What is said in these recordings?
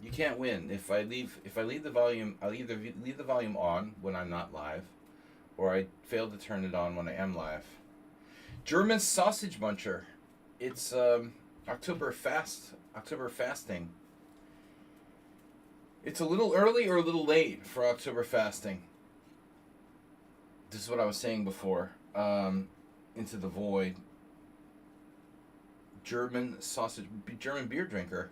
You can't win. If I leave the volume, I'll either leave the volume on when I'm not live, or I fail to turn it on when I am live. German sausage muncher. It's October fasting. It's a little early or a little late for October fasting. This is what I was saying before. Into the void. German beer drinker.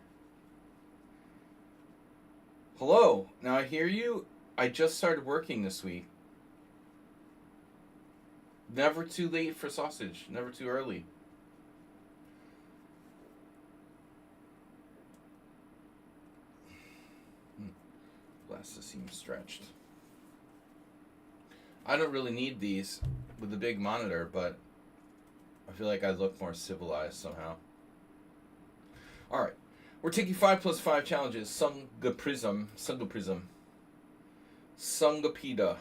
Hello. Now I hear you. I just started working this week. Never too late for sausage. Never too early. Glasses seem stretched. I don't really need these with the big monitor, but I feel like I look more civilized somehow. Alright. We're taking 5 plus 5 challenges. Sungaprism. Sungapedia.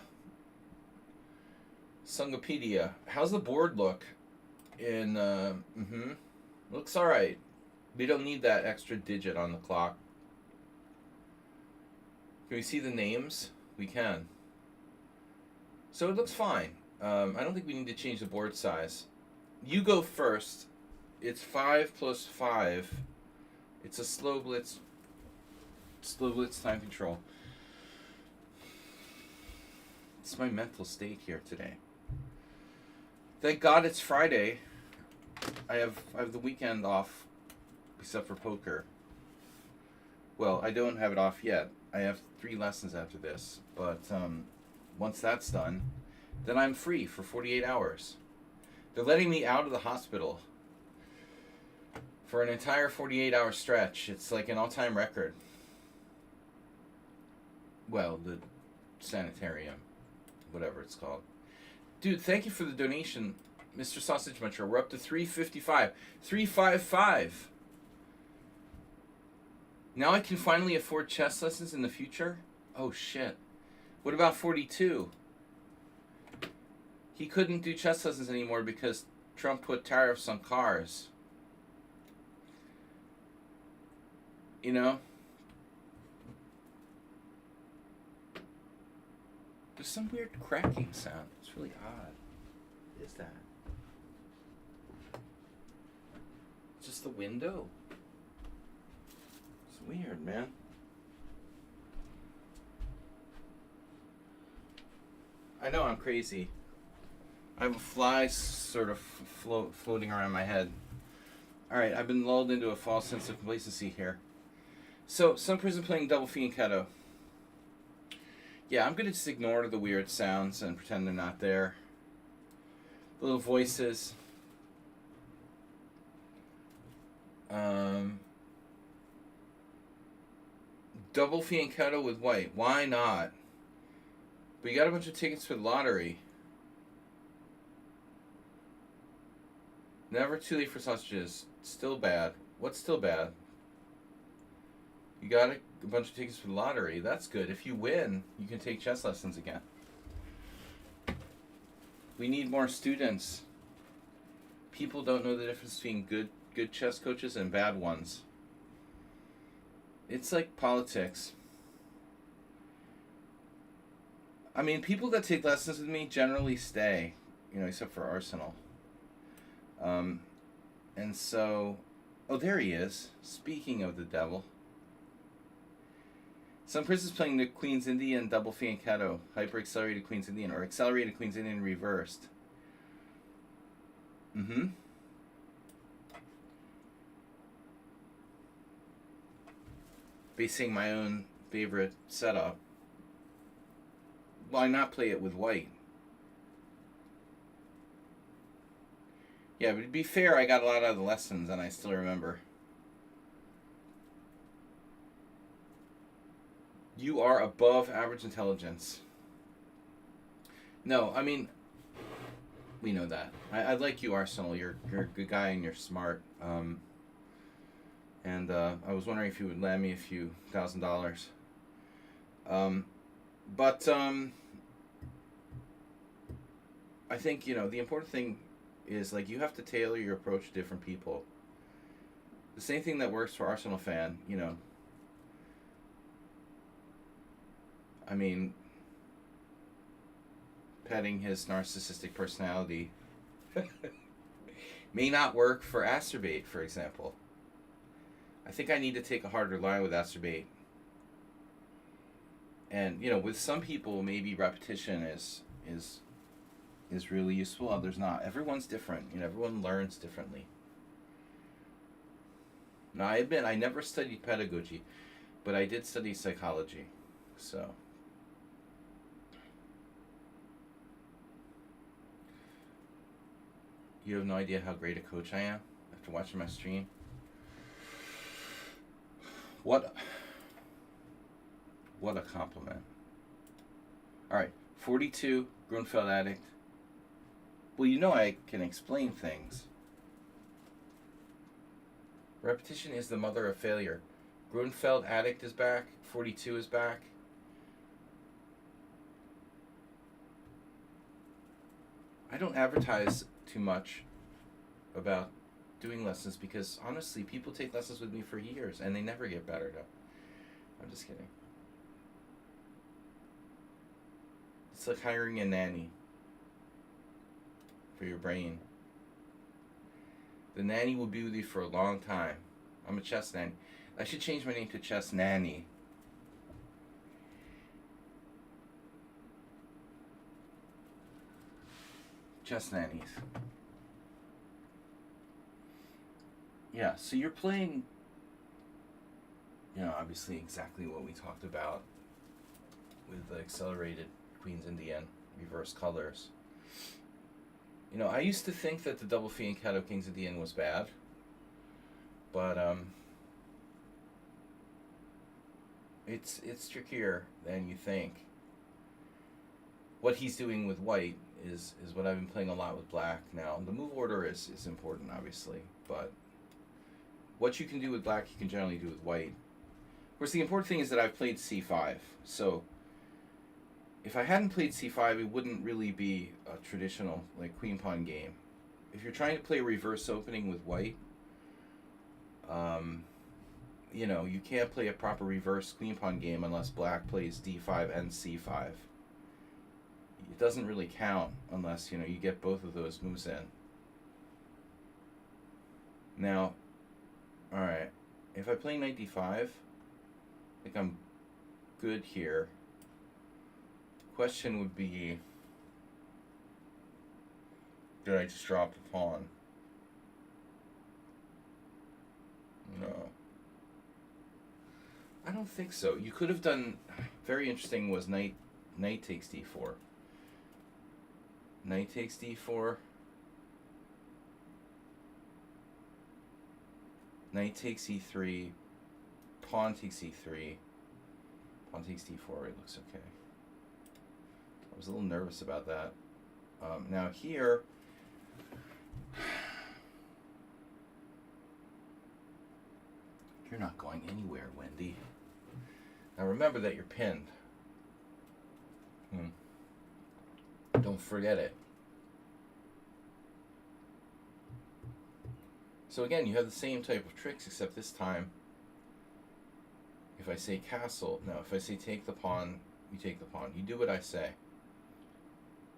How's the board look? Looks alright. We don't need that extra digit on the clock. Can we see the names? We can. So it looks fine. I don't think we need to change the board size. You go first. It's 5 plus 5. It's a slow blitz. Slow blitz time control. It's my mental state here today. Thank God it's Friday. I have the weekend off, except for poker. Well, I don't have it off yet. I have 3 lessons after this, but once that's done, then I'm free for 48 hours. They're letting me out of the hospital for an entire 48-hour stretch. It's like an all-time record. Well, the sanitarium, whatever it's called. Dude, thank you for the donation, Mr. Sausage Muncher. We're up to 355. 355. Now I can finally afford chess lessons in the future? Oh, shit. What about 42? He couldn't do chess lessons anymore because Trump put tariffs on cars. You know? There's some weird cracking sound. It's really odd. What is that? Just the window? It's weird, man. I know I'm crazy. I have a fly sort of floating around my head. Alright, I've been lulled into a false sense of complacency here. So, some person playing double fianchetto. Yeah, I'm going to just ignore the weird sounds and pretend they're not there. The little voices. Double fianchetto with white. Why not? But you got a bunch of tickets for the lottery. Never too late for sausages. Still bad. What's still bad? You got a bunch of tickets for the lottery. That's good. If you win, you can take chess lessons again. We need more students. People don't know the difference between good chess coaches and bad ones. It's like politics. I mean, people that take lessons with me generally stay, except for Arsenal. And so, oh, there he is. Speaking of the devil. Some person's playing the Queen's Indian double fianchetto, hyper accelerated Queen's Indian, or accelerated Queen's Indian reversed. Basing my own favorite setup. Why not play it with white? Yeah, but to be fair, I got a lot out of the lessons, and I still remember. You are above average intelligence. No, I mean, we know that. I like you, Arsenal. You're a good guy and you're smart. And I was wondering if you would lend me a few $1,000. But I think, the important thing is, you have to tailor your approach to different people. The same thing that works for Arsenal fan, I mean, petting his narcissistic personality may not work for Acerbate, for example. I think I need to take a harder line with Acerbate. And with some people, maybe repetition is really useful. Others not. Everyone's different. Everyone learns differently. Now, I admit I never studied pedagogy, but I did study psychology. So, you have no idea how great a coach I am after watching my stream. What a compliment. All right, 42, Grunfeld addict. Well, I can explain things. Repetition is the mother of failure. Grunfeld addict is back. 42 is back. I don't advertise too much about doing lessons because, honestly, people take lessons with me for years and they never get better, though. I'm just kidding. It's like hiring a nanny for your brain. The nanny will be with you for a long time. I'm a chess nanny. I should change my name to Chess Nanny. Chess nannies. Yeah, so you're playing, obviously exactly what we talked about with the accelerated Queen's Indian reverse colors. I used to think that the double fianchetto Kings Indian was bad, but it's trickier than you think. What he's doing with white is what I've been playing a lot with black now. The move order is important, obviously, but what you can do with black, you can generally do with white. Of course, the important thing is that I've played c5, so if I hadn't played c5, it wouldn't really be a traditional queen pawn game. If you're trying to play a reverse opening with white, you can't play a proper reverse queen pawn game unless black plays d5 and c5. It doesn't really count unless you get both of those moves in. Now, all right, if I play knight d5, I think I'm good here. Question would be, did I just drop the pawn? No. I don't think so. You could have done, very interesting was knight takes d4. Knight takes d4. Knight takes e3. Pawn takes e3. Pawn takes d4. It looks okay. I was a little nervous about that. Now here, you're not going anywhere, Wendy. Now remember that you're pinned. Don't forget it. So again, you have the same type of tricks, except this time, if I say castle, no, if I say take the pawn, you take the pawn. You do what I say.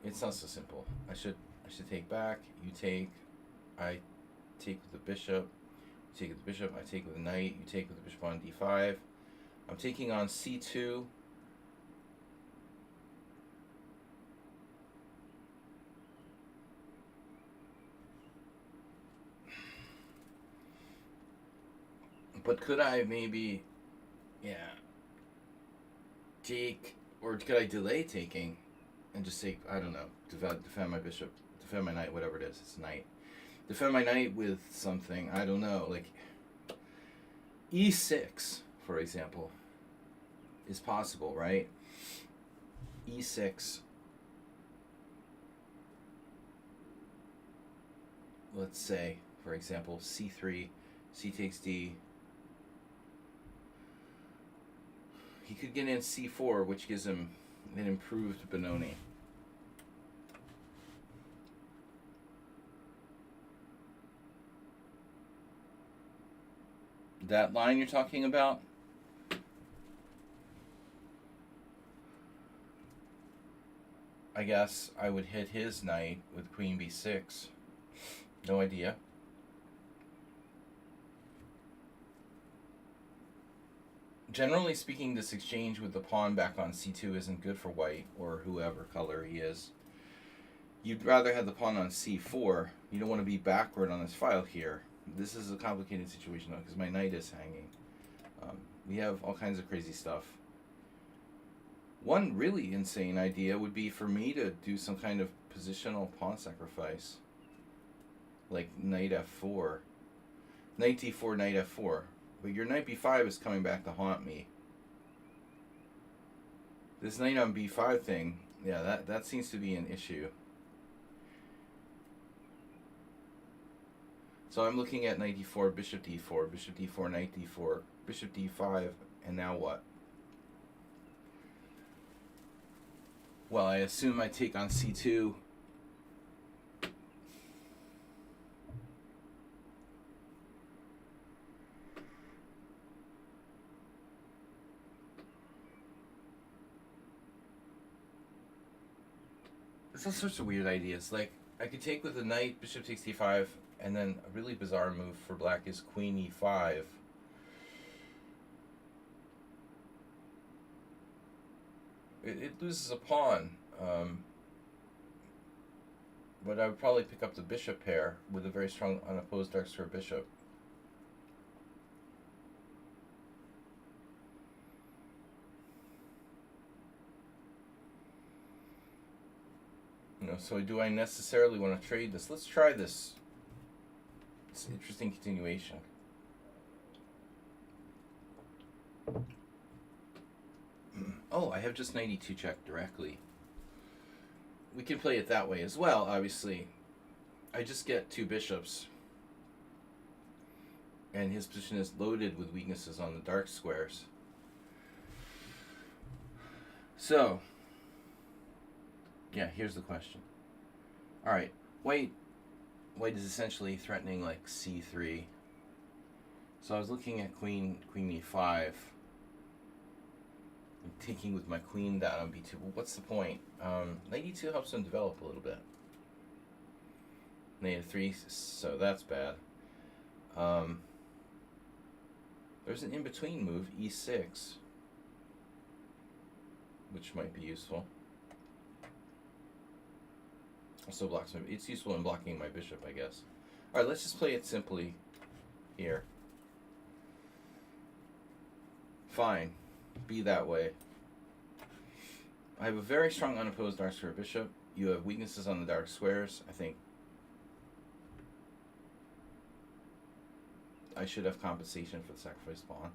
It's not so simple. I should take back. You take. I take with the bishop. You take with the bishop. I take with the knight. You take with the bishop on d5. I'm taking on c2. But could I maybe, take, or could I delay taking? And just take, I don't know, defend my bishop, defend my knight, whatever it is, it's knight. Defend my knight with something, I don't know, like e6, for example, is possible, right? e6, let's say, for example, c3, c takes d. He could get in c4, which gives him an improved Benoni. That line you're talking about? I guess I would hit his knight with queen b6. No idea. Generally speaking, this exchange with the pawn back on c2 isn't good for white, or whoever color he is. You'd rather have the pawn on c4. You don't want to be backward on this file here. This is a complicated situation though, because my knight is hanging. We have all kinds of crazy stuff. One really insane idea would be for me to do some kind of positional pawn sacrifice. Like knight f4. Knight d4, knight f4. But your knight b5 is coming back to haunt me. This knight on b5 thing, yeah, that seems to be an issue. So I'm looking at knight d4, bishop d4, bishop d4, knight d4, bishop d5, and now what? Well, I assume I take on c2. There's all sorts of weird ideas. Like, I could take with the knight, bishop takes d5, and then a really bizarre move for black is queen e5. It loses a pawn, but I would probably pick up the bishop pair with a very strong unopposed dark square bishop. You know, so do I necessarily want to trade this? Let's try this. It's an interesting continuation. Oh, I have just 92 check directly. We can play it that way as well, obviously. I just get two bishops. And his position is loaded with weaknesses on the dark squares. So, yeah, here's the question. Alright, white is essentially threatening like c3. So I was looking at queen e5. I'm taking with my queen down on b2. Well, what's the point? Knight e2 helps him develop a little bit. Knight f3, so that's bad. There's an in-between move, e6, which might be useful. Also blocks my. It's useful in blocking my bishop, I guess. All right, let's just play it simply here. Fine, be that way. I have a very strong unopposed dark square bishop. You have weaknesses on the dark squares. I think I should have compensation for the sacrificed pawn.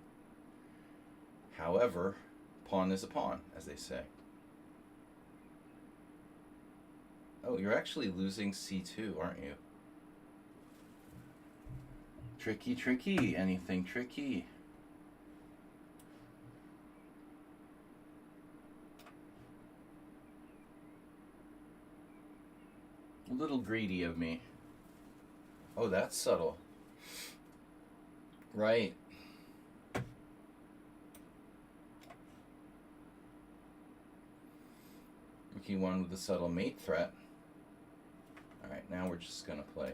However, pawn is a pawn, as they say. Oh, you're actually losing c2, aren't you? Tricky, tricky. Anything tricky? A little greedy of me. Oh, that's subtle. Right. Rookie one with a subtle mate threat. Alright, now we're just gonna play.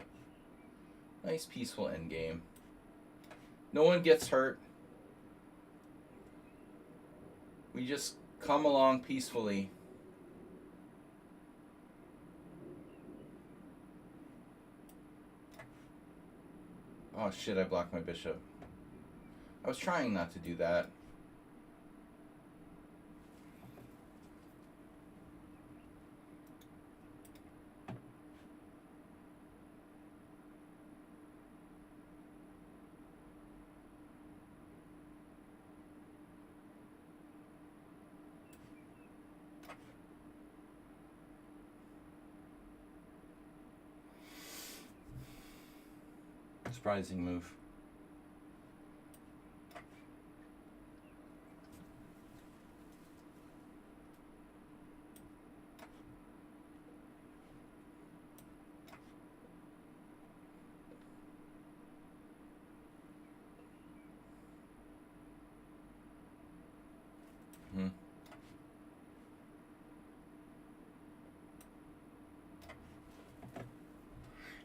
Nice peaceful endgame. No one gets hurt. We just come along peacefully. Oh shit, I blocked my bishop. I was trying not to do that. Surprising move.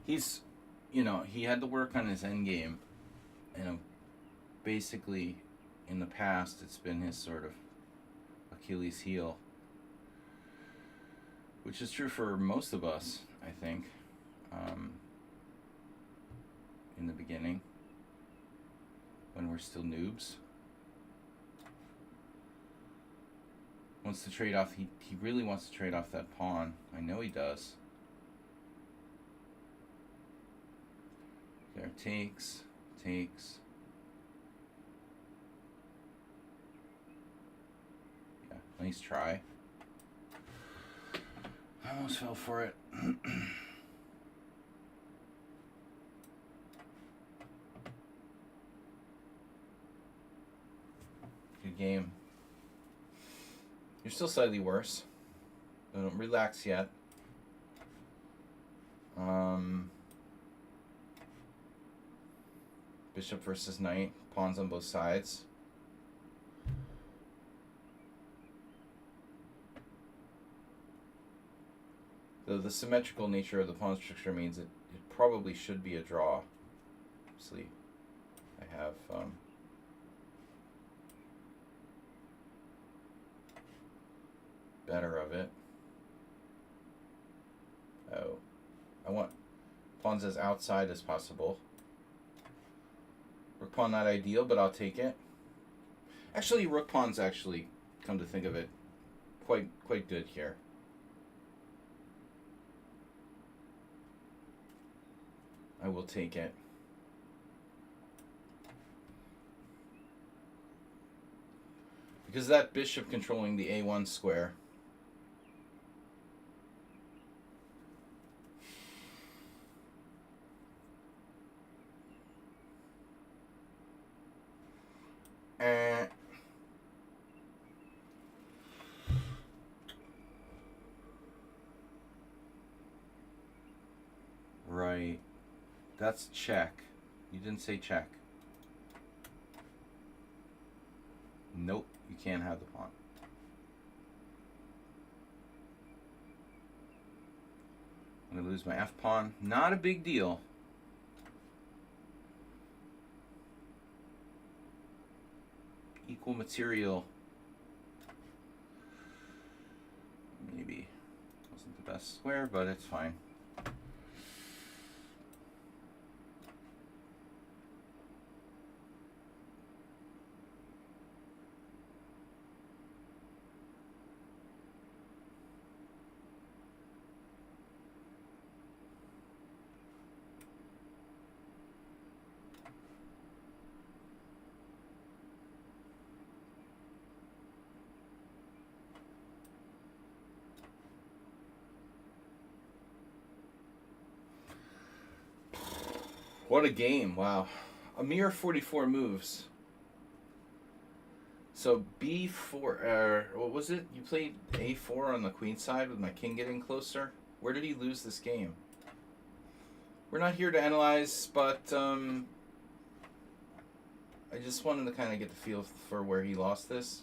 He's, you know, he had to work on his end game, and basically, in the past, it's been his sort of Achilles heel, which is true for most of us, I think. In the beginning, when we're still noobs. Wants to trade off, he really wants to trade off that pawn. I know he does. There, takes. Yeah, nice try. I almost fell for it. Good game. You're still slightly worse. Don't relax yet. Bishop versus knight. Pawns on both sides. Though the symmetrical nature of the pawn structure means it probably should be a draw. Obviously, I have better of it. Oh, I want pawns as outside as possible. Rook pawn not ideal, but I'll take it. Actually, rook pawn's actually, come to think of it, quite good here. I will take it. Because that bishop controlling the A1 square. Right. That's check. You didn't say check. Nope, you can't have the pawn. I'm going to lose my F pawn. Not a big deal. Equal material. Maybe wasn't the best square, but it's fine. What a game, wow. A mere 44 moves. So B4, what was it? You played A4 on the queen side with my king getting closer? Where did he lose this game? We're not here to analyze, but I just wanted to kind of get the feel for where he lost this.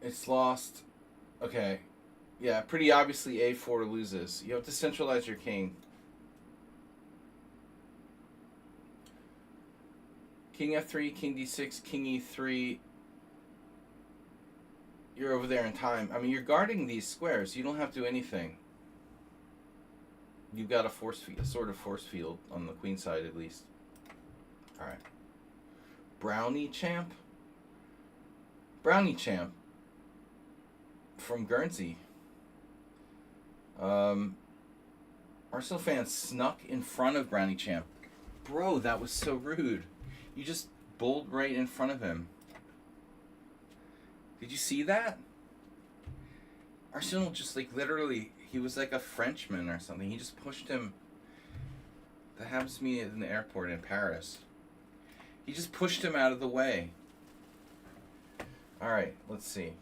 It's lost. Okay. Yeah, pretty obviously A4 loses. You have to centralize your king. King F3, King D6, King E3. You're over there in time. I mean, you're guarding these squares. You don't have to do anything. You've got a force field, a sort of force field on the queen side at least. All right. Brownie champ. Brownie champ. From Guernsey. Arsenal fans snuck in front of Brownie champ. Bro, that was so rude. You just bowled right in front of him. Did you see that? Arsenal just like literally, he was like a Frenchman or something. He just pushed him. That happens to me in the airport in Paris. He just pushed him out of the way. All right, let's see.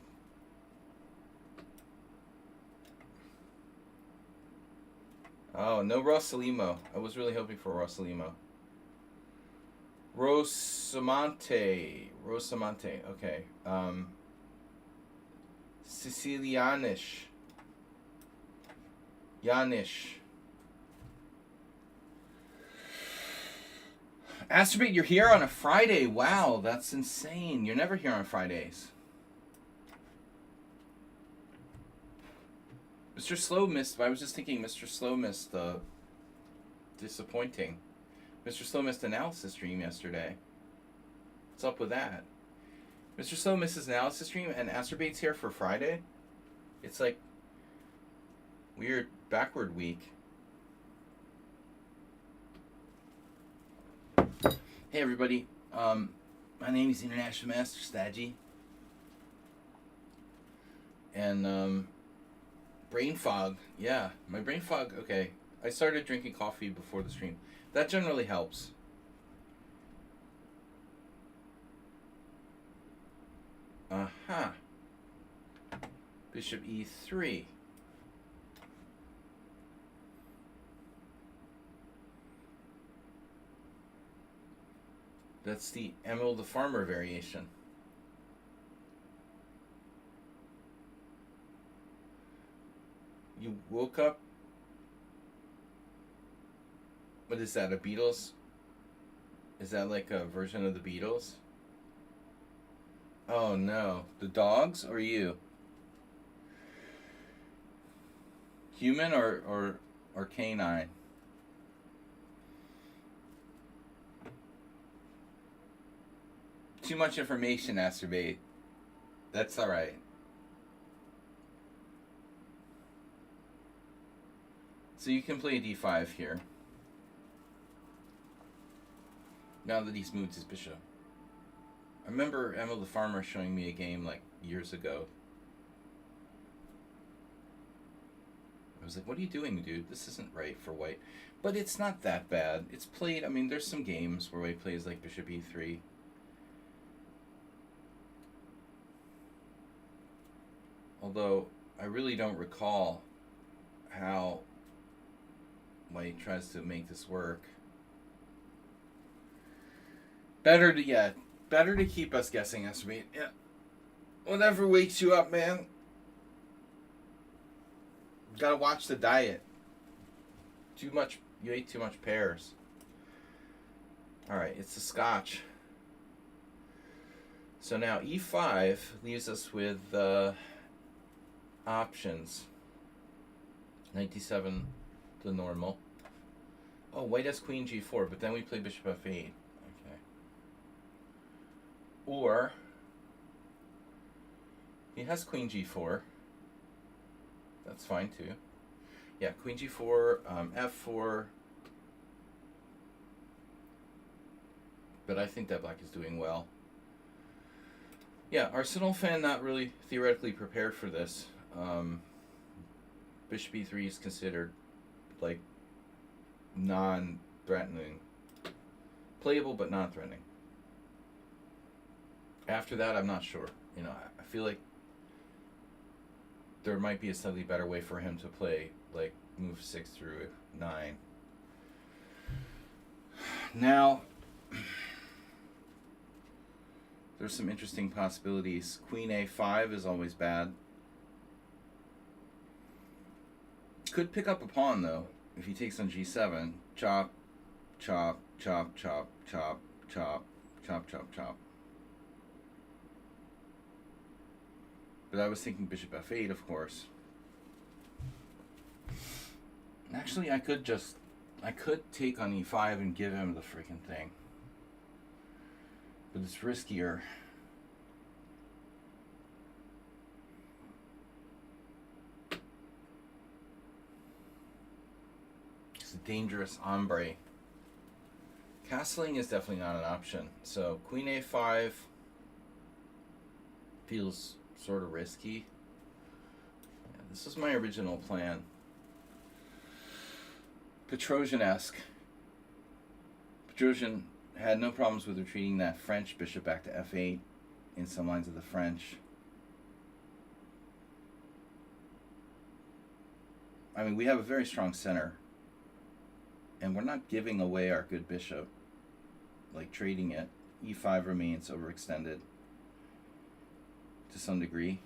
Oh, no Rosalimo. I was really hoping for Rosalimo. Rosamante. Okay. Sicilianish. Yanish. Astrobate, you're here on a Friday. Wow, that's insane. You're never here on Fridays. Mr. Slow missed. I was just thinking Mr. Slow missed disappointing. Mr. Slow missed analysis stream yesterday. What's up with that? Mr. Slow misses analysis stream and Astrobate's here for Friday? It's like weird backward week. Hey everybody, my name is International Master SLADG. And brain fog, yeah, my brain fog, okay. I started drinking coffee before the stream. That generally helps. Aha. Bishop E3. That's the Emil the Farmer variation. You woke up. What is that, a Beatles? Is that like a version of the Beatles? Oh no. The dogs or you? Human or canine? Too much information, Astrobate. That's alright. So you can play d5 here. Now that he's moved his bishop. I remember Emil the Farmer showing me a game like years ago. I was like, what are you doing, dude? This isn't right for white. But it's not that bad. It's played, I mean, there's some games where white plays like bishop e3. Although, I really don't recall how white tries to make this work. Better to keep us guessing, Estimate. Yeah. Whatever wakes you up, man. Gotta watch the diet. You ate too much pears. Alright, it's a scotch. So now e5 leaves us with options. 97, the normal. Oh, white has queen g4, but then we play bishop f8. Okay. Or he has queen g4. That's fine too. Yeah, queen g4, f4. But I think that black is doing well. Yeah, Arsenal fan not really theoretically prepared for this. Bishop e3 is considered like non-threatening. Playable but non-threatening. After that, I'm not sure. You know, I feel like there might be a slightly better way for him to play, like move 6 through 9. Now, there's some interesting possibilities. Queen a5 is always bad. Could pick up a pawn though if he takes on g7. Chop, chop, chop, chop, chop, chop, chop, chop, chop. But I was thinking bishop f8, of course. Actually, I could take on e5 and give him the freaking thing. But it's riskier. It's a dangerous hombre. Castling is definitely not an option. So queen a5 feels sort of risky. Yeah, this is my original plan. Petrosian-esque. Petrosian had no problems with retreating that French bishop back to f8 in some lines of the French. I mean, we have a very strong center. And we're not giving away our good bishop, like trading it. e5 remains overextended to some degree.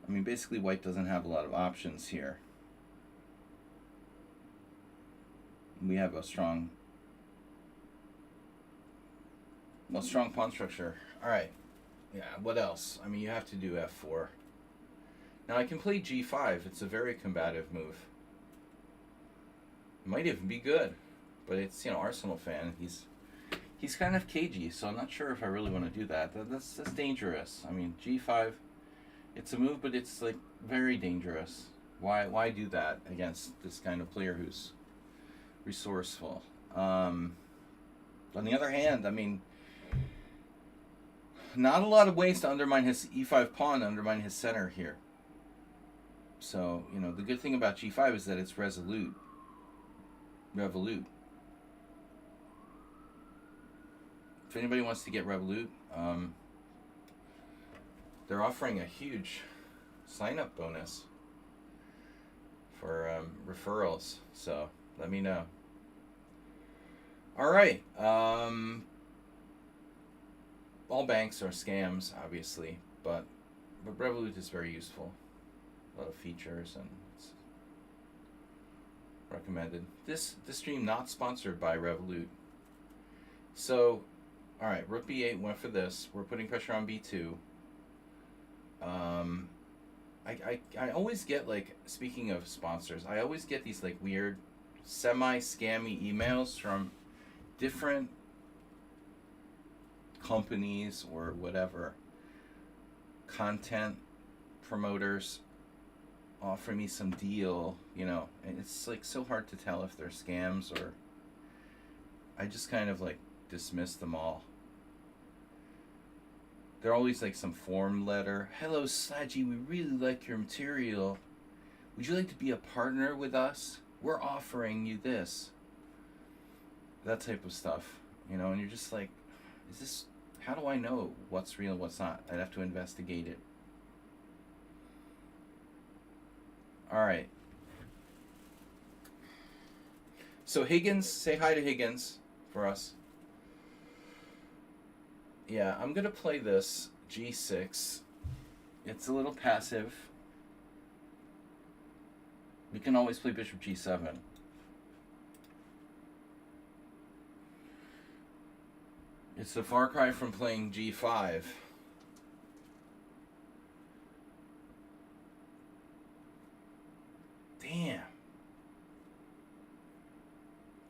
I mean, basically white doesn't have a lot of options here. We have a strong pawn structure. All right. Yeah, what else? I mean, you have to do f4. Now I can play g5. It's a very combative move. It might even be good, but it's, Arsenal fan. He's kind of cagey, so I'm not sure if I really want to do that. That's dangerous. I mean, g5, it's a move, but it's like very dangerous. Why do that against this kind of player who's resourceful? On the other hand, I mean, not a lot of ways to undermine his e5 pawn, undermine his center here. So, the good thing about g5 is that it's resolute. If anybody wants to get Revolut, they're offering a huge sign-up bonus for referrals. So let me know. All right. All banks are scams, obviously, but Revolut is very useful. A lot of features, and it's recommended. This stream not sponsored by Revolut. So, all right, Rook B8 went for this. We're putting pressure on B2. I always get, like, speaking of sponsors, I always get these like weird semi-scammy emails from different companies or whatever, content promoters offer me some deal, and it's like so hard to tell if they're scams, or I just kind of like dismiss them all. They're always like some form letter. Hello, SLADG, we really like your material. Would you like to be a partner with us? We're offering you this. That type of stuff, and you're just like, how do I know what's real and what's not? I'd have to investigate it. All right. So Higgins, say hi to Higgins for us. Yeah, I'm going to play this g6. It's a little passive. We can always play bishop g7. It's a far cry from playing g5. Damn.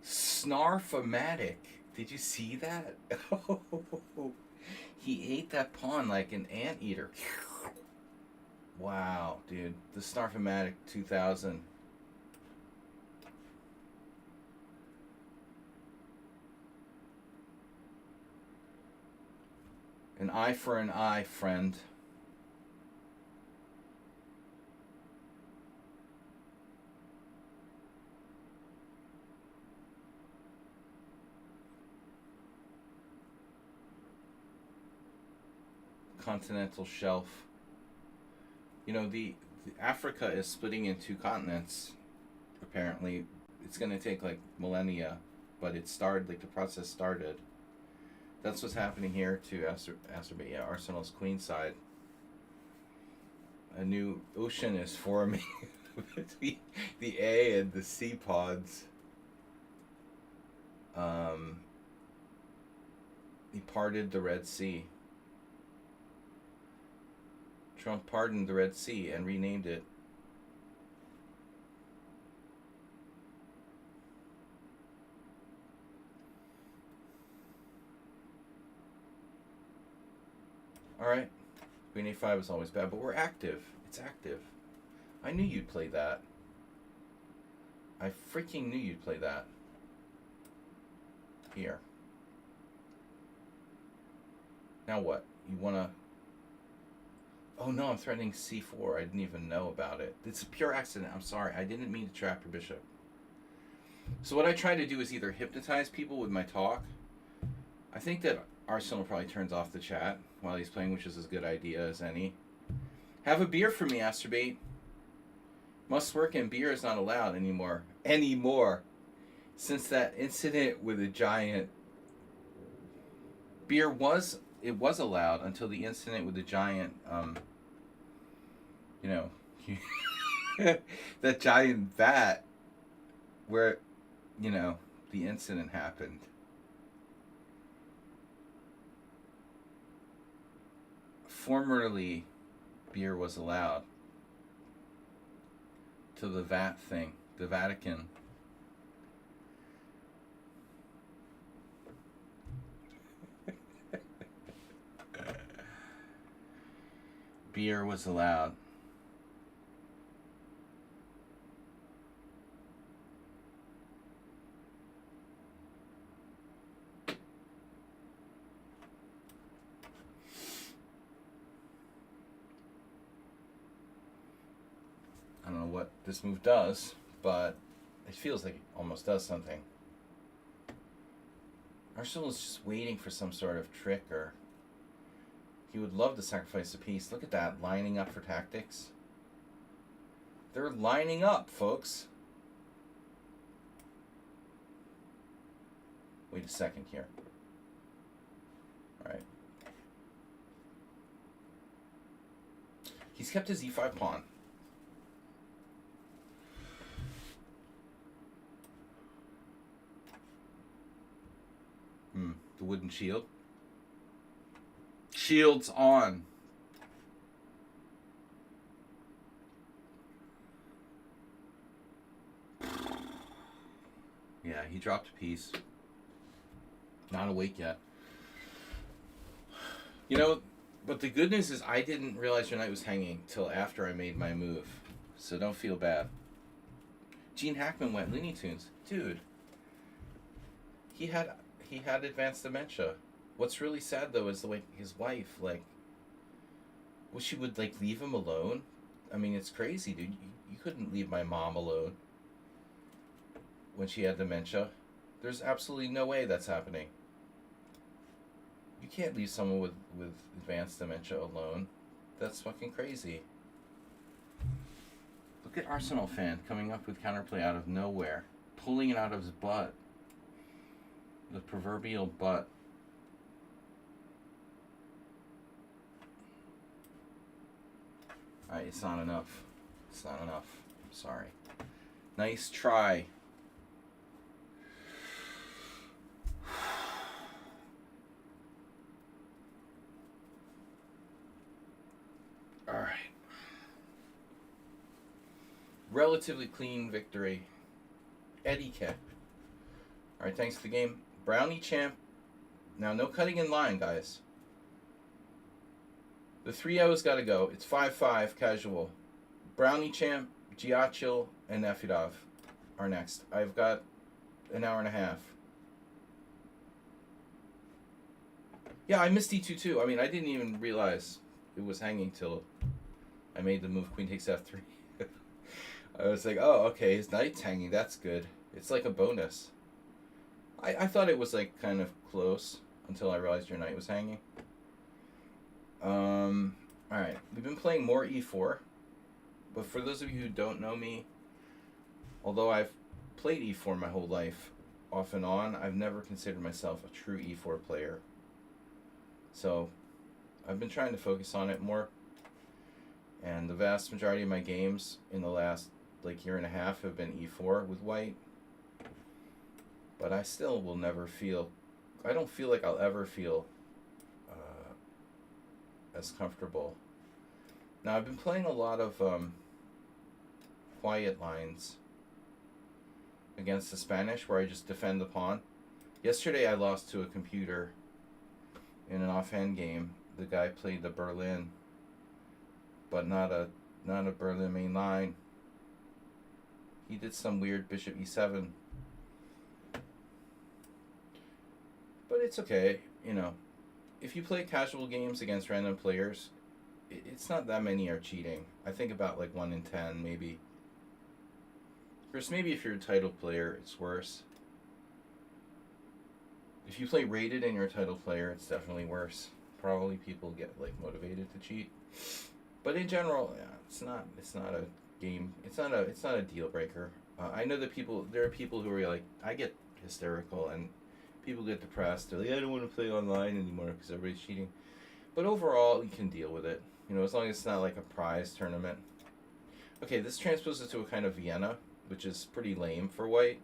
Snarf-o-matic. Did you see that? He ate that pawn like an anteater. Wow, dude. The Snarf-o-matic 2000. An eye for an eye, friend. Continental shelf. The Africa is splitting in two continents. Apparently, it's going to take like millennia, but it started, like the process started. That's what's happening here to Arsenal's queenside. A new ocean is forming between the A and the C pods. He parted the Red Sea. Trump pardoned the Red Sea and renamed it. Alright. Queen A5 is always bad, but we're active. It's active. I knew you'd play that. I freaking knew you'd play that. Here. Now what? You wanna... Oh no, I'm threatening c4. I didn't even know about it. It's a pure accident. I'm sorry. I didn't mean to trap your bishop. So what I try to do is either hypnotize people with my talk. I think that Arsenal probably turns off the chat while he's playing, which is as good idea as any. Have a beer for me, Asterbait. Must work and beer is not allowed anymore. Since that incident with a giant. Beer was allowed until the incident with the giant You know, that giant vat where, you know, the incident happened. Formerly, beer was allowed. To the vat thing, the Vatican. Beer was allowed. I don't know what this move does, but it feels like it almost does something. Arsenal is just waiting for some sort of trick, or he would love to sacrifice a piece. Look at that, lining up for tactics. They're lining up, folks. Wait a second here. All right. He's kept his e5 pawn. The wooden shield. Shield's on. Yeah, he dropped a piece. Not awake yet. You know, but the good news is I didn't realize your knight was hanging till after I made my move. So don't feel bad. Gene Hackman went Looney Tunes. Dude. He had advanced dementia. What's really sad though is the way his wife, like, well, she would like leave him alone. I mean, it's crazy, dude. You couldn't leave my mom alone when she had dementia. There's absolutely no way that's happening. You can't leave someone with advanced dementia alone. That's fucking crazy. Look at Arsenal fan coming up with counterplay out of nowhere, pulling it out of his butt. The proverbial butt. Alright, it's not enough. It's not enough. I'm sorry. Nice try. Alright. Relatively clean victory. Eddie K. Alright, thanks for the game. Brownie champ. Now, no cutting in line, guys. The 3-0's got to go. It's 5-5 casual. Brownie champ, Giachil, and Nefidov are next. I've got an hour and a half. Yeah, I missed D2 too. I mean, I didn't even realize it was hanging till I made the move Queen takes F3. I was like, oh, okay, his knight's hanging. That's good. It's like a bonus. I thought it was like kind of close until I realized your knight was hanging. Alright, we've been playing more e4, but for those of you who don't know me, although I've played e4 my whole life, off and on, I've never considered myself a true e4 player. So, I've been trying to focus on it more, and the vast majority of my games in the last like year and a half have been e4 with white. But I still will never feel, I don't feel like I'll ever feel as comfortable. Now, I've been playing a lot of quiet lines against the Spanish where I just defend the pawn. Yesterday I lost to a computer in an offhand game. The guy played the Berlin, but not a Berlin main line. He did some weird bishop e7. But it's okay, you know. If you play casual games against random players, it's not that many are cheating. I think about like 1 in 10, maybe. Of course, maybe if you're a title player, it's worse. If you play rated and you're a title player, it's definitely worse. Probably people get like motivated to cheat. But in general, yeah, it's not a game. It's not a deal breaker. I know that there are people who are like, I get hysterical and people get depressed. They're like, I don't want to play online anymore because everybody's cheating. But overall, you can deal with it. You know, as long as it's not like a prize tournament. Okay, this transposes to a kind of Vienna, which is pretty lame for white.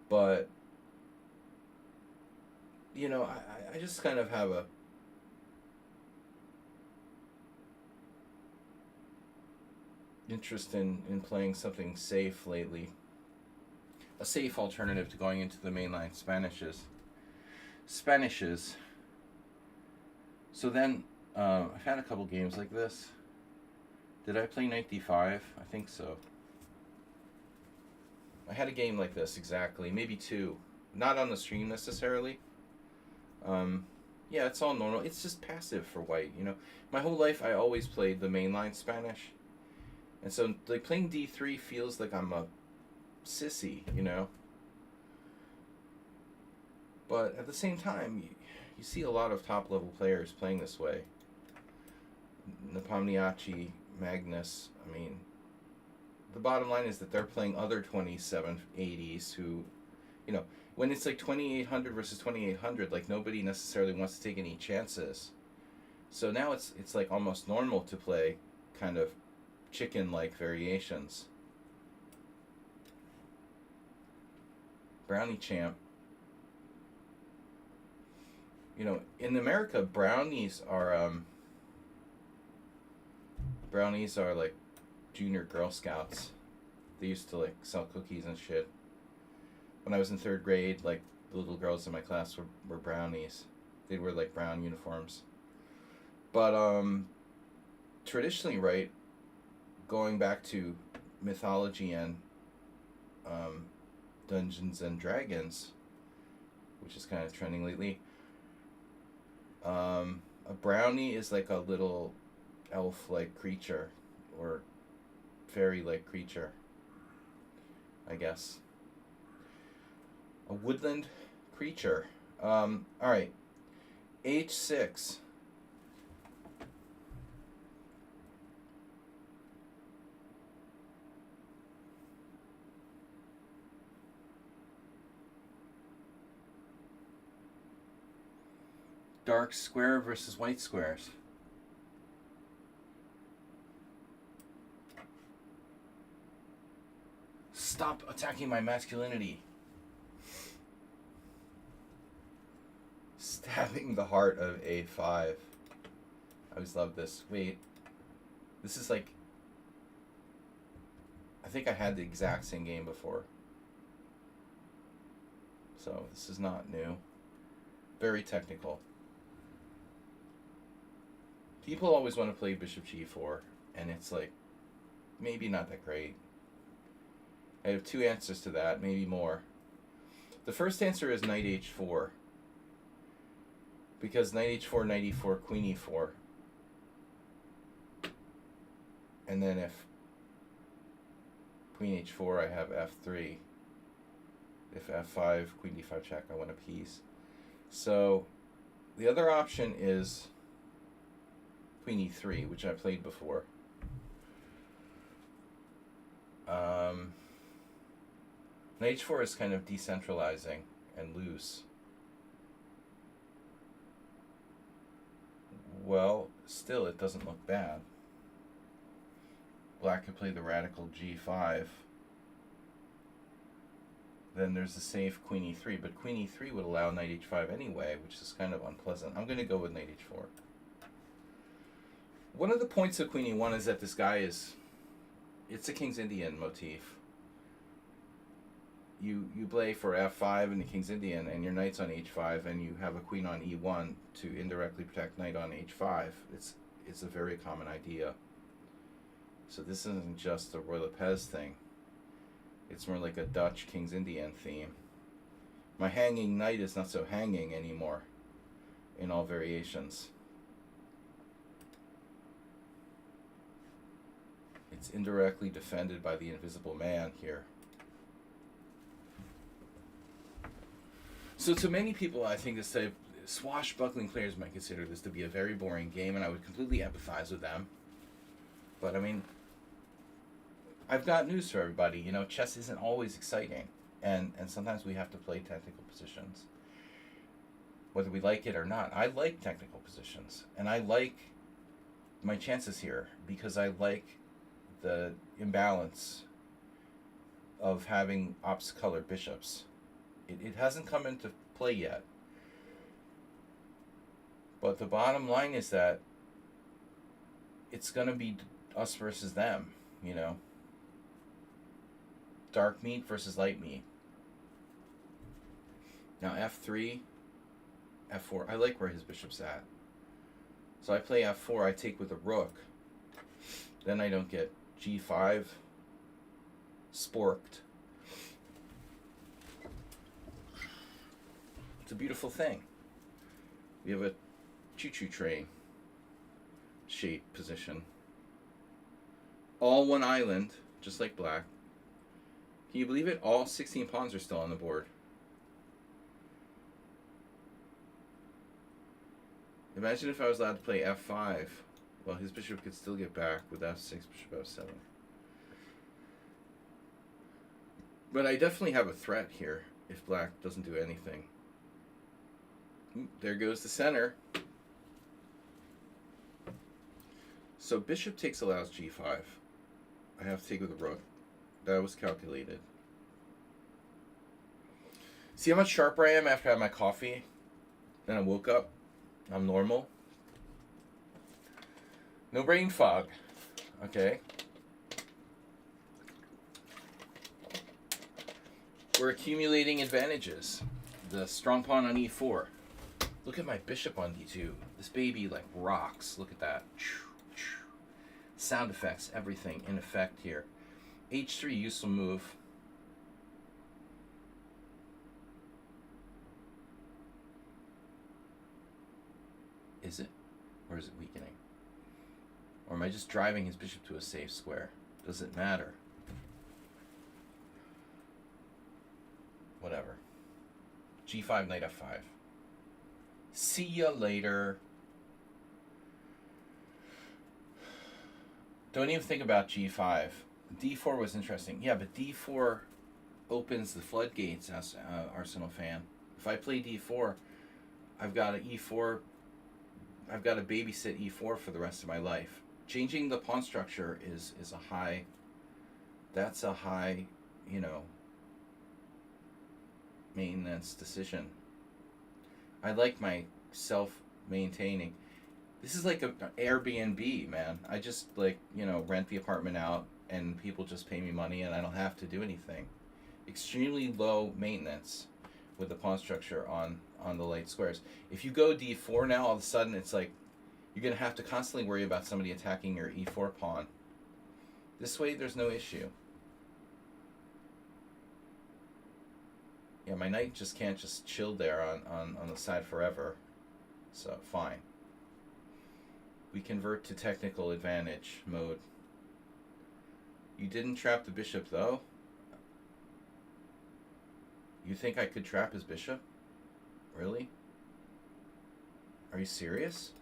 But, you know, I just kind of have a interest in playing something safe lately. A safe alternative to going into the mainline Spanishes. So then, I've had a couple games like this. Did I play Knight d5? I think so. I had a game like this, exactly. Maybe two. Not on the stream necessarily. Yeah, it's all normal. It's just passive for white, you know. My whole life I always played the mainline Spanish. And so, like, playing d3 feels like I'm a sissy, you know. But at the same time, you see a lot of top-level players playing this way. Nepomniachtchi, Magnus, I mean, the bottom line is that they're playing other 2780s who, you know, when it's like 2800 versus 2800, like, nobody necessarily wants to take any chances. So now it's like almost normal to play kind of chicken-like variations. Brownie champ. You know, in America, brownies are like junior Girl Scouts. They used to like sell cookies and shit. When I was in 3rd grade, like the little girls in my class were brownies. They'd wear like brown uniforms. But traditionally, right, going back to mythology and Dungeons and Dragons, which is kind of trending lately. A brownie is like a little elf-like creature, or fairy-like creature, I guess. A woodland creature. Alright. H6. Dark square versus white squares. Stop attacking my masculinity. Stabbing the heart of A5. I always love this. Wait. This is like... I think I had the exact same game before. So this is not new. Very technical. People always want to play bishop g4, and it's like, maybe not that great. I have two answers to that, maybe more. The first answer is knight h4. Because knight h4, knight e4, queen e4. And then if queen h4, I have f3. If f5, queen d5 check, I want a piece. So the other option is queen e3, which I played before. Knight h4 is kind of decentralizing and loose. Well, still, it doesn't look bad. Black could play the radical g5. Then there's the safe queen e3, but queen e3 would allow knight h5 anyway, which is kind of unpleasant. I'm going to go with knight h4. One of the points of queen e1 is that this guy is... It's a King's Indian motif. You play for f5 in the King's Indian, and your knight's on h5, and you have a queen on e1 to indirectly protect knight on h5. It's a very common idea. So this isn't just a Roy Lopez thing. It's more like a Dutch King's Indian theme. My hanging knight is not so hanging anymore in all variations. It's indirectly defended by the invisible man here. So to many people, I think this type, swashbuckling players might consider this to be a very boring game, and I would completely empathize with them. But I mean, I've got news for everybody. You know, chess isn't always exciting, and sometimes we have to play technical positions, whether we like it or not. I like technical positions, and I like my chances here because I like the imbalance of having opposite colored bishops. It hasn't come into play yet. But the bottom line is that it's going to be us versus them, you know. Dark meat versus light meat. Now f3, f4. I like where his bishop's at. So I play f4, I take with a rook. Then I don't get g5 sporked. It's a beautiful thing. We have a choo-choo train shape position. All one island, just like black. Can you believe it? All 16 pawns are still on the board. Imagine if I was allowed to play f5. Well, his bishop could still get back with f6, bishop f7. But I definitely have a threat here if black doesn't do anything. There goes the center. So bishop takes allows g5. I have to take with a rook. That was calculated. See how much sharper I am after I had my coffee? Then I woke up. I'm normal. No brain fog. Okay. We're accumulating advantages. The strong pawn on e4. Look at my bishop on d2. This baby like rocks. Look at that. Sound effects, everything in effect here. h3, useful move. Is it? Or is it weakening? Or am I just driving his bishop to a safe square? Does it matter? Whatever. g5, knight f5. See ya later. Don't even think about g5. d4 was interesting. Yeah, but d4 opens the floodgates as Arsenal fan. If I play d4, I've got an e4. I've got to babysit e4 for the rest of my life. Changing the pawn structure is a high. That's a high, you know, maintenance decision. I like my self-maintaining. This is like an Airbnb, man. I just like, you know, rent the apartment out and people just pay me money and I don't have to do anything. Extremely low maintenance with the pawn structure on the light squares. If you go d4 now, all of a sudden it's like you're going to have to constantly worry about somebody attacking your e4 pawn. This way there's no issue. Yeah, my knight just can't just chill there on the side forever. So, fine. We convert to technical advantage mode. You didn't trap the bishop, though? You think I could trap his bishop? Really? Are you serious?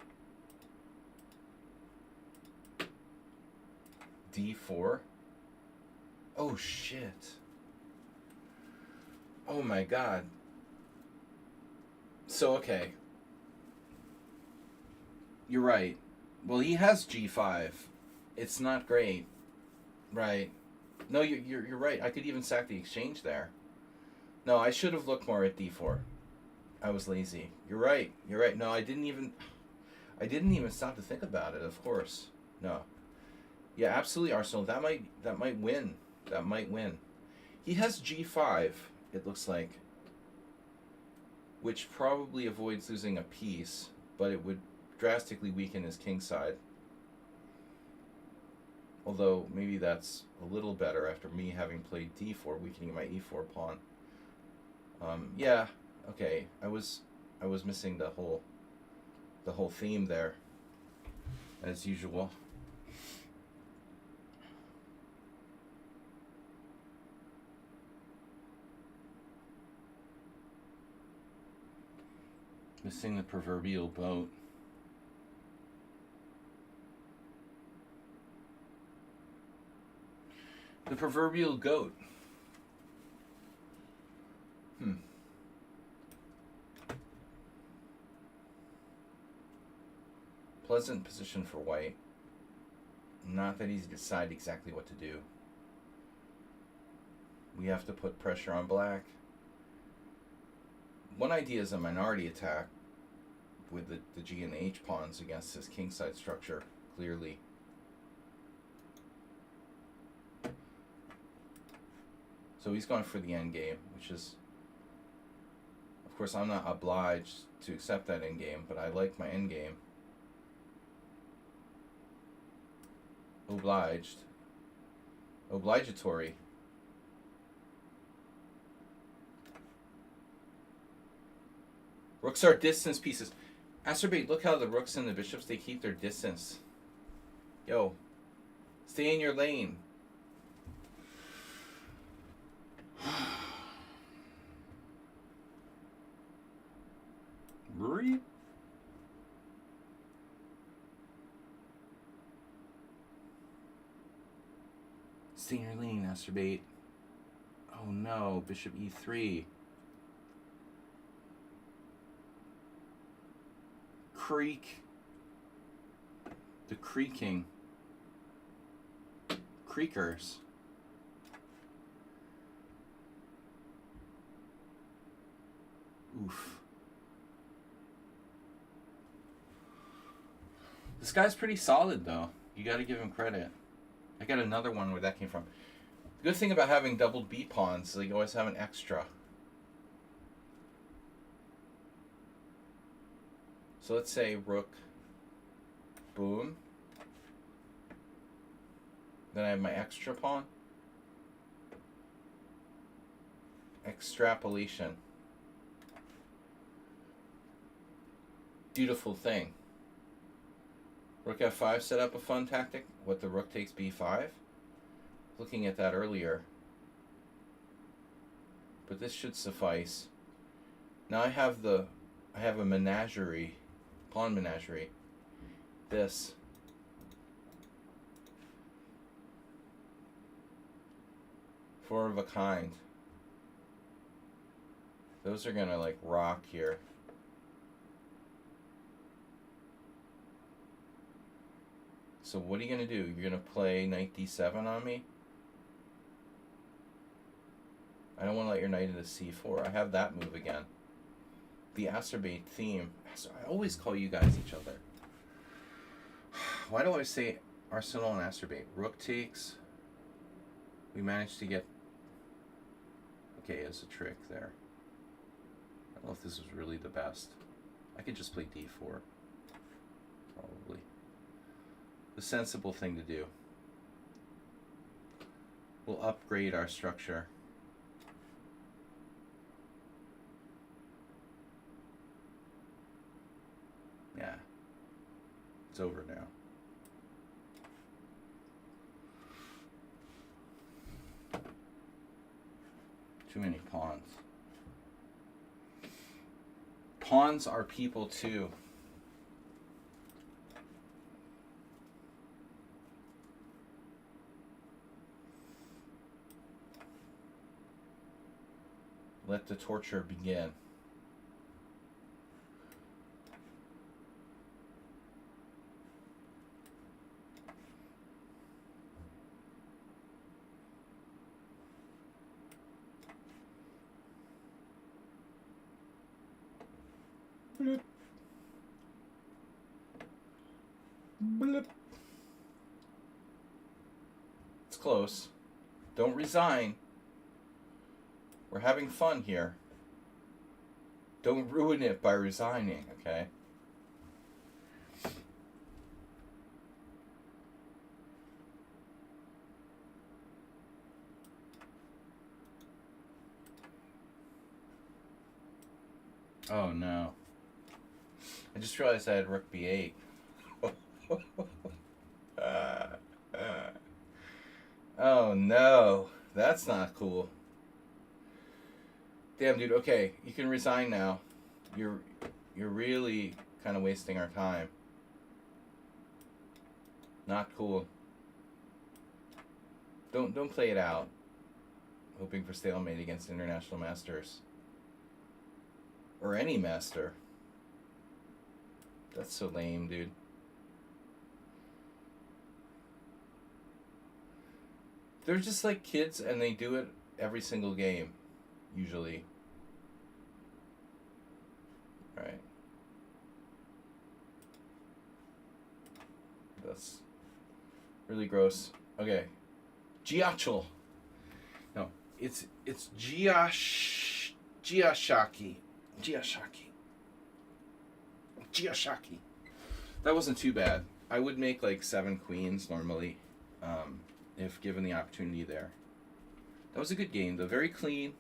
d4? Oh, shit. Oh my god. So, okay. You're right. Well, he has g5. It's not great. Right. No, you're right. I could even sack the exchange there. No, I should have looked more at d4. I was lazy. You're right. You're right. No, I didn't even stop to think about it, of course. No. Yeah, absolutely, Arsenal. That might win. That might win. He has g5, it looks like, which probably avoids losing a piece, but it would drastically weaken his king side. Although maybe that's a little better after me having played d4, weakening my e4 pawn. Yeah, okay. I was missing the whole theme there, as usual. Missing the proverbial boat. The proverbial goat. Pleasant position for white. not that easy to decide exactly what to do. We have to put pressure on black. One idea is a minority attack with the G and the H pawns against his kingside structure, clearly. So he's going for the endgame, which is, of course, I'm not obliged to accept that endgame, but I like my endgame. Obliged. Obligatory. Rooks are distance pieces. Acerbate, look how the rooks and the bishops, they keep their distance. Yo, stay in your lane. Breathe. Stay in your lane, Acerbate. Oh no, bishop e3. Creak. The creaking. Creakers. Oof. This guy's pretty solid, though. You got to give him credit. I got another one where that came from. The good thing about having doubled B pawns is you always have an extra. So let's say rook, boom. Then I have my extra pawn. Extrapolation. Beautiful thing. Rook f5 set up a fun tactic. What, the rook takes b5? Looking at that earlier. But this should suffice. Now I have a menagerie. Pawn menagerie. This. Four of a kind. Those are gonna like rock here. So what are you gonna do? You're gonna play knight d7 on me? I don't want to let your knight into c4. I have that move again. The Acerbate theme. I always call you guys each other. Why do I say Arsenal and Acerbate? Rook takes. We managed to get... Okay, it's a trick there. I don't know if this was really the best. I could just play d4. Probably. The sensible thing to do. We'll upgrade our structure. Yeah. It's over now. Too many pawns. Pawns are people too. Let the torture begin. Blip. Blip. It's close. Don't resign. We're having fun here. Don't ruin it by resigning, okay? Oh no. I just realized I had rook b8. Oh no. That's not cool. Damn, dude. Okay, you can resign now. You're really kind of wasting our time. Not cool. Don't play it out. Hoping for stalemate against international masters. Or any master. That's so lame, dude. They're just like kids, and they do it every single game, usually. Right. That's really gross. Okay. Giachel. No, it's Giashaki. That wasn't too bad. I would make like 7 queens normally, if given the opportunity there. That was a good game, though. Very clean.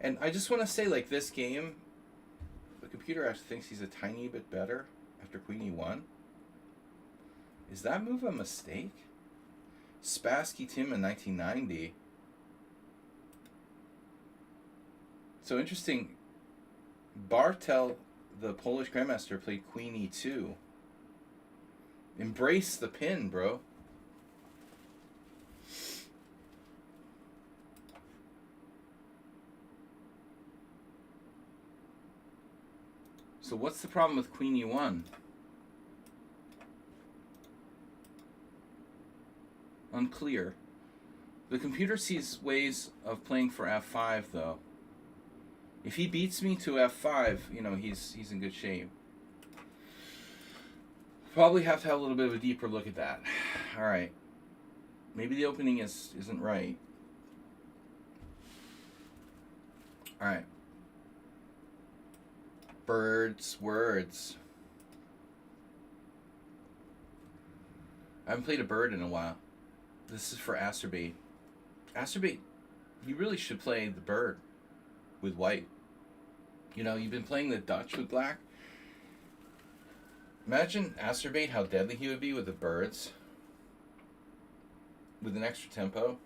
And I just want to say, like, this game, the computer actually thinks he's a tiny bit better after queen e1. Is that move a mistake? Spassky Tim in 1990. So interesting. Bartel, the Polish grandmaster, played queen e2. Embrace the pin, bro. So what's the problem with queen e1? Unclear. The computer sees ways of playing for f5, though. If he beats me to f5, you know, he's in good shape. Probably have to have a little bit of a deeper look at that. All right. Maybe the opening isn't right. All right. Birds, words. I haven't played a bird in a while. This is for Acerbate. Acerbate, you really should play the bird with white. You know, you've been playing the Dutch with black. Imagine Acerbate, how deadly he would be with the birds. With an extra tempo.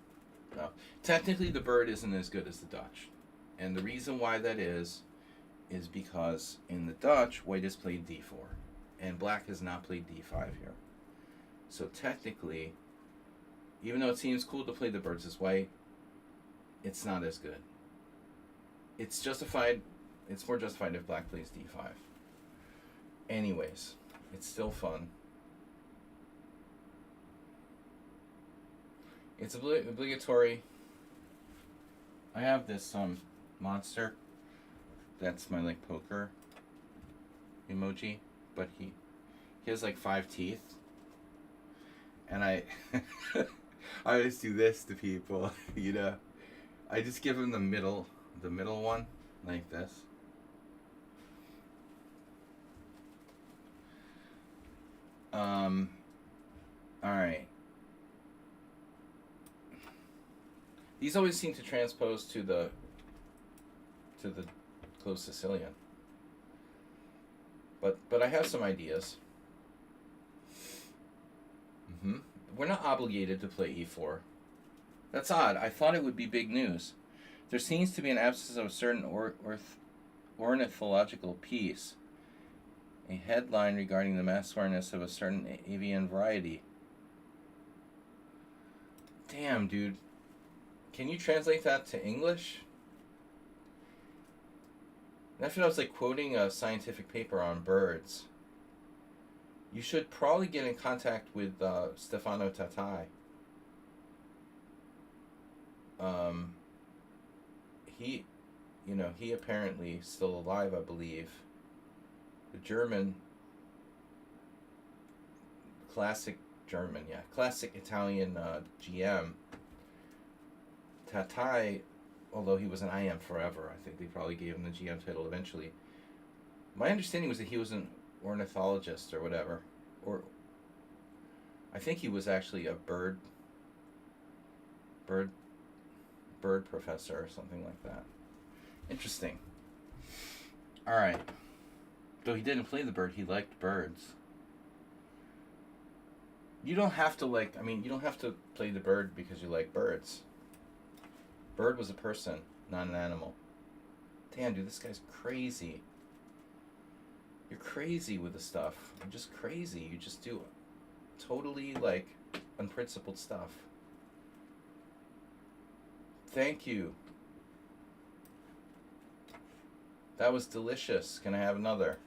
No. Technically, the bird isn't as good as the Dutch. And the reason why that is because in the Dutch, white has played d4. And black has not played d5 here. So technically, even though it seems cool to play the birds as white, it's not as good. It's justified. It's more justified if black plays d5. Anyways, it's still fun. It's obligatory. I have this monster. That's my like poker emoji, but he has like 5 teeth, and I always do this to people, you know. I just give him the middle one, like this. Alright. These always seem to transpose to the closed Sicilian. But I have some ideas. We're not obligated to play e4. That's odd. I thought it would be big news. There seems to be an absence of a certain ornithological piece. A headline regarding the masculineness of a certain avian variety. Damn, dude. Can you translate that to English? I feel I was like quoting a scientific paper on birds. You should probably get in contact with Stefano Tatai. He apparently still alive, I believe. The German, classic Italian GM. Tatai, although he was an IM forever, I think they probably gave him the GM title eventually. My understanding was that he was an ornithologist or whatever, or I think he was actually a bird professor or something like that. Interesting. All right. Though he didn't play the bird, he liked birds. You don't have to you don't have to play the bird because you like birds. Bird was a person, not an animal. Damn, dude, this guy's crazy. You're crazy with the stuff. You're just crazy. You just do totally, unprincipled stuff. Thank you. That was delicious. Can I have another?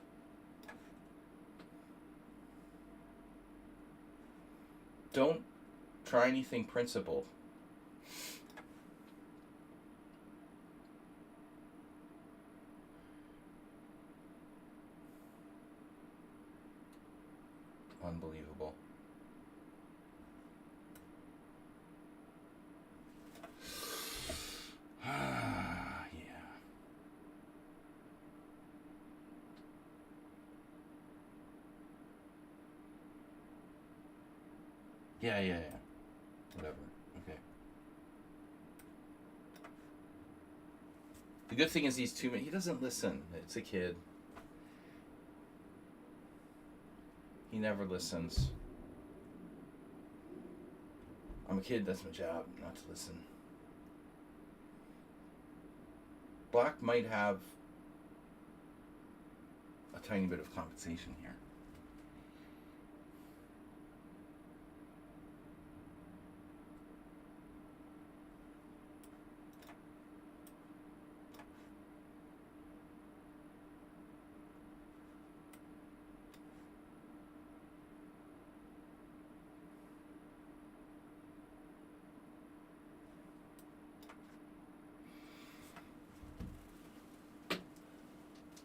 Don't try anything principled. Unbelievable. Yeah. Whatever. Okay. The good thing is he's 2 minutes. He doesn't listen. It's a kid. He never listens. I'm a kid. That's my job, not to listen. Black might have a tiny bit of compensation here.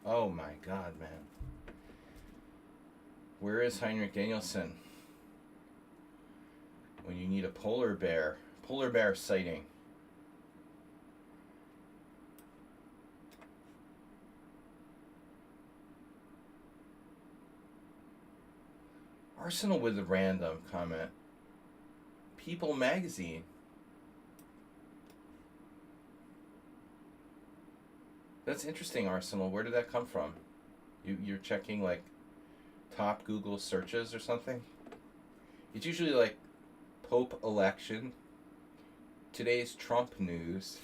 Oh my God, man. Where is Heinrich Danielson when you need a polar bear sighting? Arsenal with a random comment. People magazine. That's interesting, Arsenal. Where did that come from? You're checking like top Google searches or something? It's usually like Pope election, today's Trump news.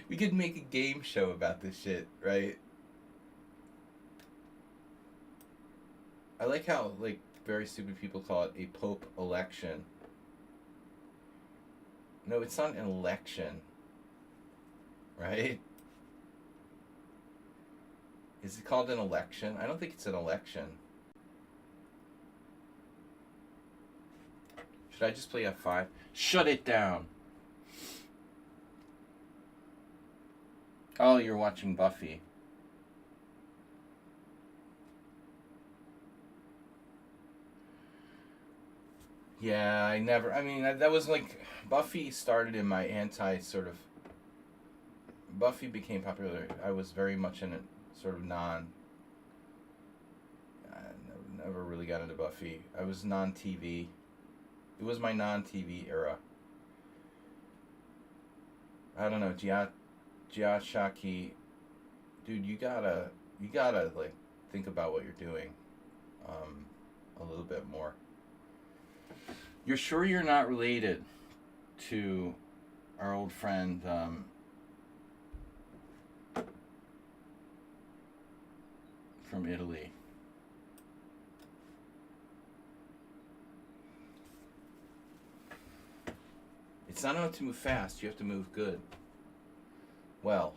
We could make a game show about this shit, right? I like how like very stupid people call it a Pope election. No, it's not an election, right? Is it called an election? I don't think it's an election. Should I just play F5? Shut it down. Oh, you're watching Buffy. Yeah, that was like, Buffy started in my Buffy became popular. I was very much in a sort of I never really got into Buffy. I was non-TV. It was my non-TV era. I don't know, Shaki, dude, you gotta like think about what you're doing, a little bit more. You're sure you're not related to our old friend, from Italy? It's not enough to move fast, you have to move good. Well,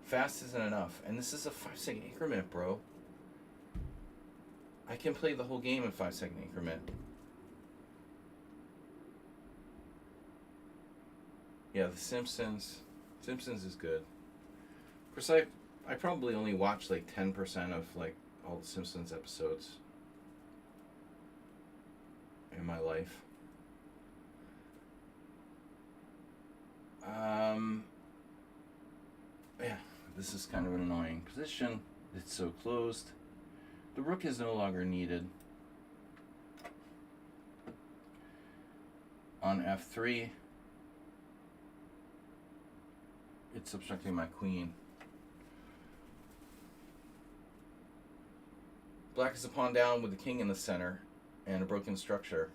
fast isn't enough, and this is a 5-second increment, bro. I can play the whole game in 5-second increment. Yeah, The Simpsons. Simpsons is good. Of course, I probably only watched like 10% of like all the Simpsons episodes in my life. Yeah, this is kind of an annoying position. It's so closed. The rook is no longer needed. On F3, it's obstructing my queen. Black is a pawn down with the king in the center and a broken structure.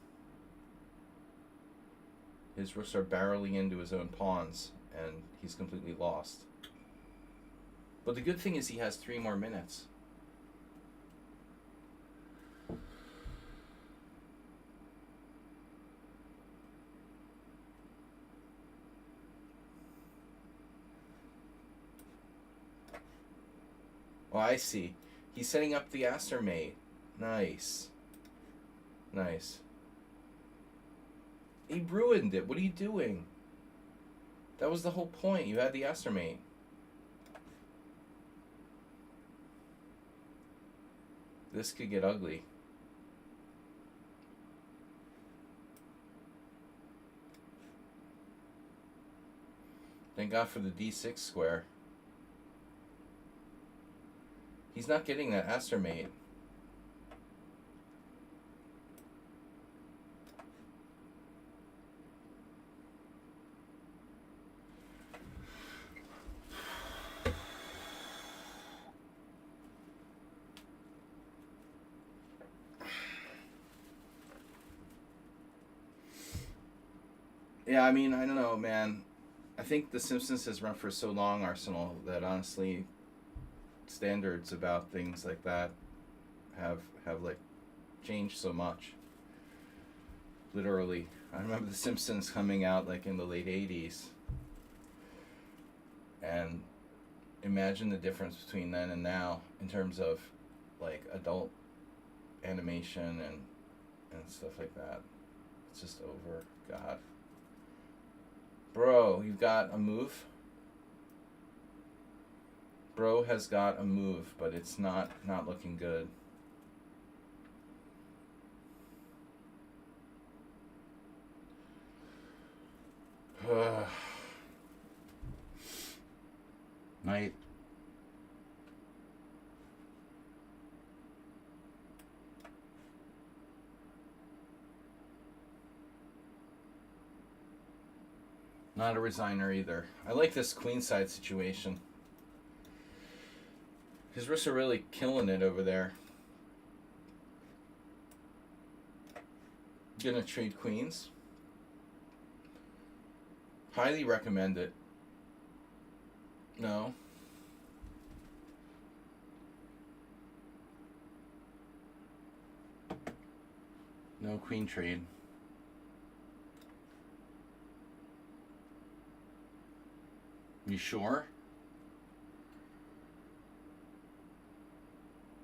His rooks are barreling into his own pawns, and he's completely lost. But the good thing is he has 3 more minutes. Oh, I see. He's setting up the Aster mate. Nice. Nice. He ruined it. What are you doing? That was the whole point. You had the estimate. This could get ugly. Thank God for the D6 square. He's not getting that estimate. Yeah, I mean, I don't know, man. I think The Simpsons has run for so long, Arsenal, that honestly, standards about things like that have like changed so much. Literally, I remember The Simpsons coming out like in the late '80s, and imagine the difference between then and now in terms of like adult animation and stuff like that. It's just over. God. Bro, you've got a move? Bro has got a move, but it's not looking good. Night. Not a resigner either. I like this queenside situation. His wrists are really killing it over there. Gonna trade queens. Highly recommend it. No. No queen trade. You sure?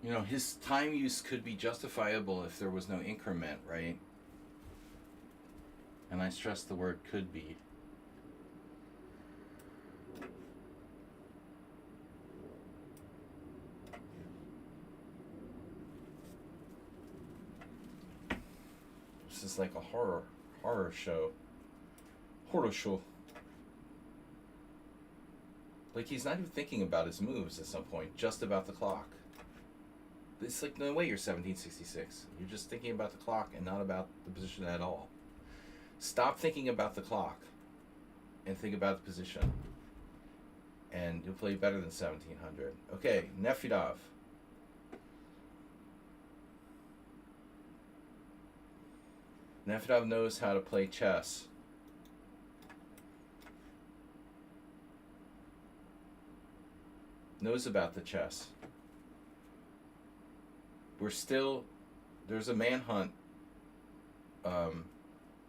You know, his time use could be justifiable if there was no increment, right? And I stress the word could be. This is like a horror show. Horror show. Like, he's not even thinking about his moves at some point, just about the clock. It's like, no way you're 1766. You're just thinking about the clock and not about the position at all. Stop thinking about the clock and think about the position. And you'll play better than 1700. Okay, Nefedov. Nefedov knows how to play chess. Knows about the chess. There's a manhunt.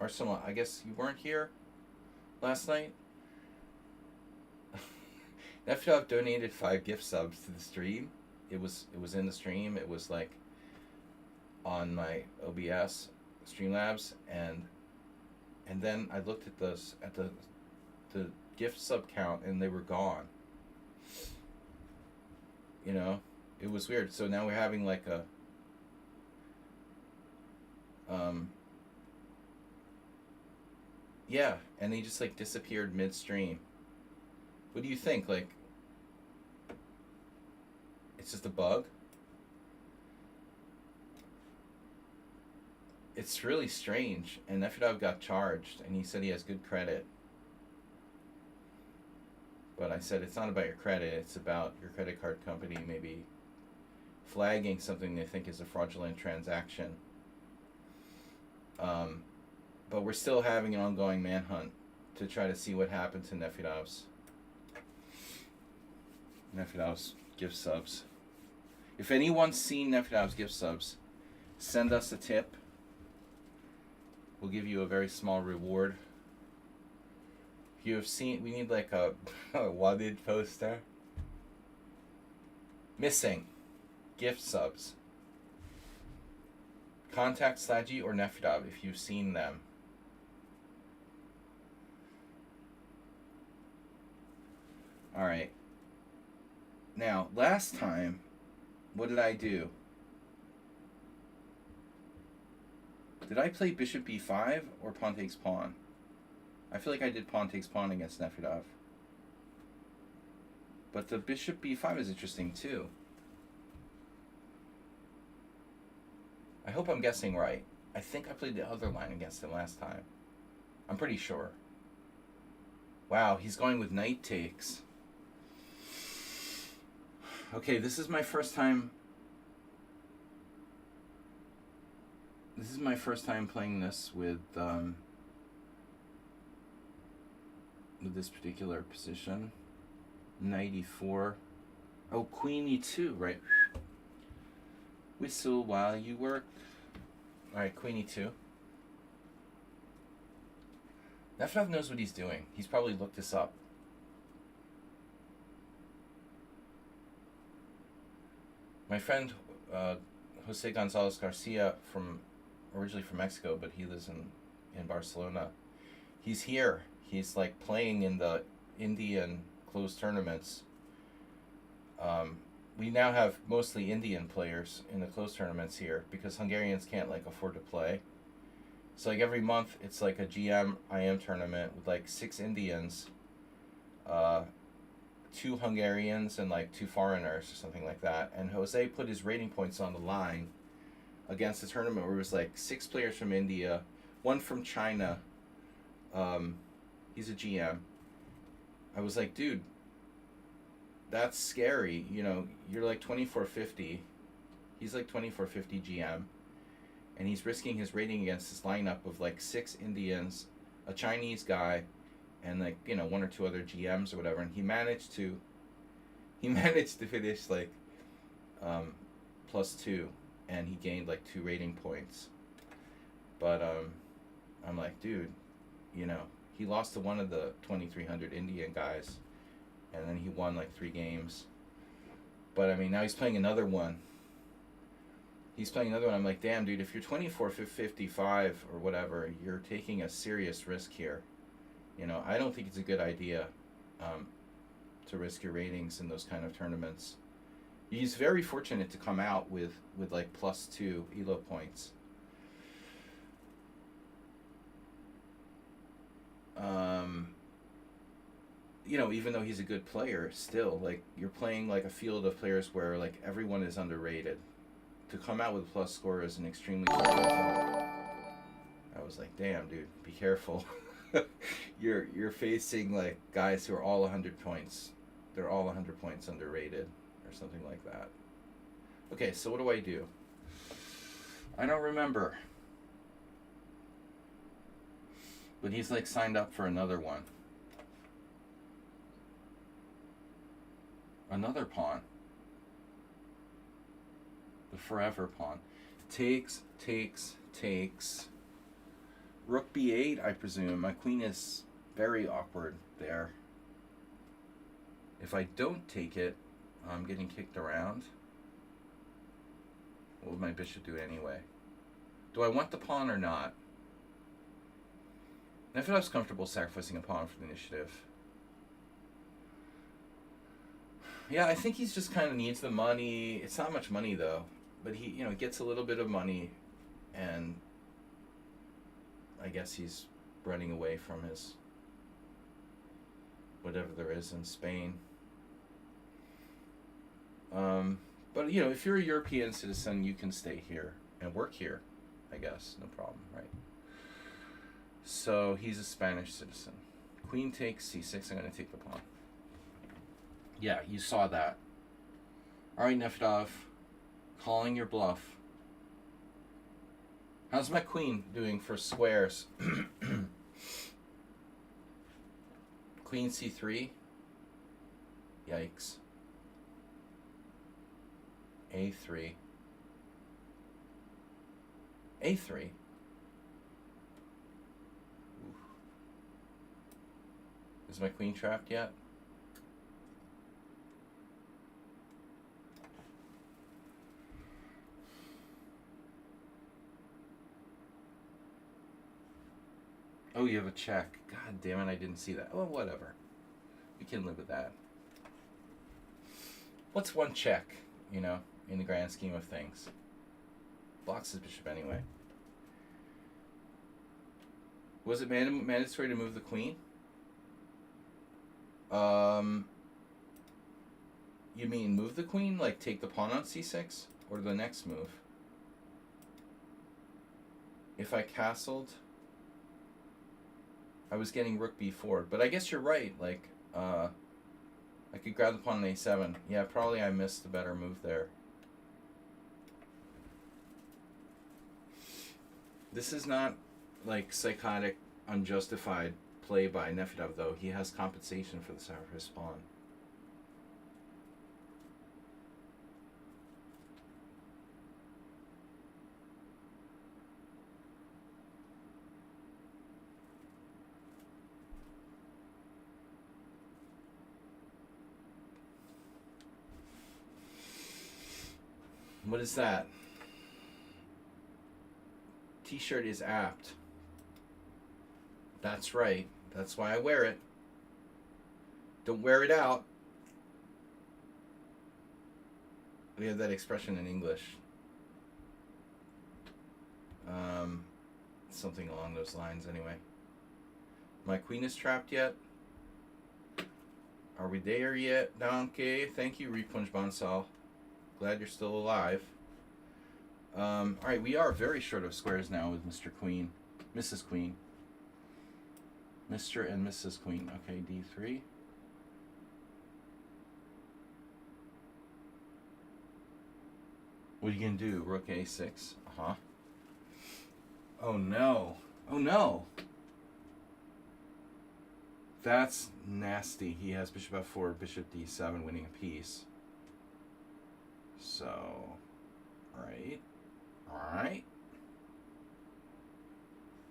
Arsenal, I guess you weren't here last night? Nefedov donated 5 gift subs to the stream. It was in the stream. It was like on my OBS Streamlabs, and then I looked at the gift sub count, and they were gone. You know, it was weird. So now we're having like a yeah, and they just like disappeared midstream. What do you think? Like, it's just a bug? It's really strange. And Nefedov got charged, and he said he has good credit. But I said, it's not about your credit, it's about your credit card company maybe flagging something they think is a fraudulent transaction. But we're still having an ongoing manhunt to try to see what happened to Nefedov's gift subs. If anyone's seen Nefedov's gift subs, send us a tip. We'll give you a very small reward. If you have seen, we need like a wanted poster. Missing gift subs. Contact SLADG or Nefedov if you've seen them. All right. Now, last time, what did I do? Did I play bishop b5 or pawn takes pawn? I feel like I did pawn takes pawn against Nefedov. But the bishop b5 is interesting too. I hope I'm guessing right. I think I played the other line against him last time. I'm pretty sure. Wow, he's going with knight takes. Okay, this is my first time. This is my first time playing this with this particular position. Knight e4. Oh, queen e2, right? Whistle while you work. Alright, queen e2. Nefedov knows what he's doing. He's probably looked this up. My friend Jose Gonzalez Garcia, originally from Mexico, but he lives in Barcelona. He's here. He's like playing in the Indian closed tournaments. We now have mostly Indian players in the closed tournaments here because Hungarians can't like afford to play. So like every month it's like a GM IM tournament with like 6 Indians, 2 Hungarians and like 2 foreigners or something like that. And Jose put his rating points on the line against the tournament where it was like 6 players from India, 1 from China. He's a GM. I was like, dude, that's scary. You know, you're like 2450. He's like 2450 GM. And he's risking his rating against this lineup of like 6 Indians, a Chinese guy, and like, you know, 1 or 2 other GMs or whatever. And he managed to finish like +2, and he gained like 2 rating points. But I'm like, dude, you know, he lost to one of the 2300 Indian guys, and then he won like 3 games. But I mean, now he's playing another one. I'm like, damn, dude, if you're 24-55 or whatever, you're taking a serious risk here. You know, I don't think it's a good idea to risk your ratings in those kind of tournaments. He's very fortunate to come out with like +2 ELO points. You know, even though he's a good player, still, like, you're playing like a field of players where like everyone is underrated. To come out with a plus score is an extremely tough result. I was like, damn, dude, be careful. You're facing like guys who are all 100 points. They're all 100 points underrated or something like that. Okay, so what do I do? I don't remember. But he's like signed up for another one. Another pawn. The forever pawn. Takes. Rook b8, I presume. My queen is very awkward there. If I don't take it, I'm getting kicked around. What would my bishop do anyway? Do I want the pawn or not? If I was comfortable sacrificing a pawn for the initiative. Yeah, I think he's just kind of needs the money. It's not much money though, but he, you know, gets a little bit of money, and I guess he's running away from his whatever there is in Spain. But you know, if you're a European citizen, you can stay here and work here, I guess, no problem, right? So he's a Spanish citizen. Queen takes c6. I'm going to take the pawn. Yeah, you saw that. All right, Nefedov, calling your bluff. How's my queen doing for squares? Queen c3. Yikes. a3. a3. Oof. Is my queen trapped yet? Oh, you have a check. God damn it, I didn't see that. Oh, whatever. We can live with that. What's one check, you know, in the grand scheme of things? Blocks his bishop anyway. Was it mandatory to move the queen? You mean move the queen? Like take the pawn on c6? Or the next move? If I castled, I was getting rook b4. But I guess you're right. Like, I could grab the pawn on a7. Yeah, probably I missed a better move there. This is not like psychotic, unjustified play by Nefedov, though. He has compensation for the sacrifice pawn. What is that? T-shirt is apt. That's right. That's why I wear it. Don't wear it out. We have that expression in English. Something along those lines anyway. My queen is trapped yet? Are we there yet, Donkey? Thank you, Repunj Bansal. Glad you're still alive. Alright, we are very short of squares now with Mr. Queen. Mrs. Queen. Mr. and Mrs. Queen. Okay, d3. What are you going to do? Rook a6. Uh-huh. Oh, no. Oh, no. That's nasty. He has bishop f4, bishop d7, winning a piece. So, right. Alright.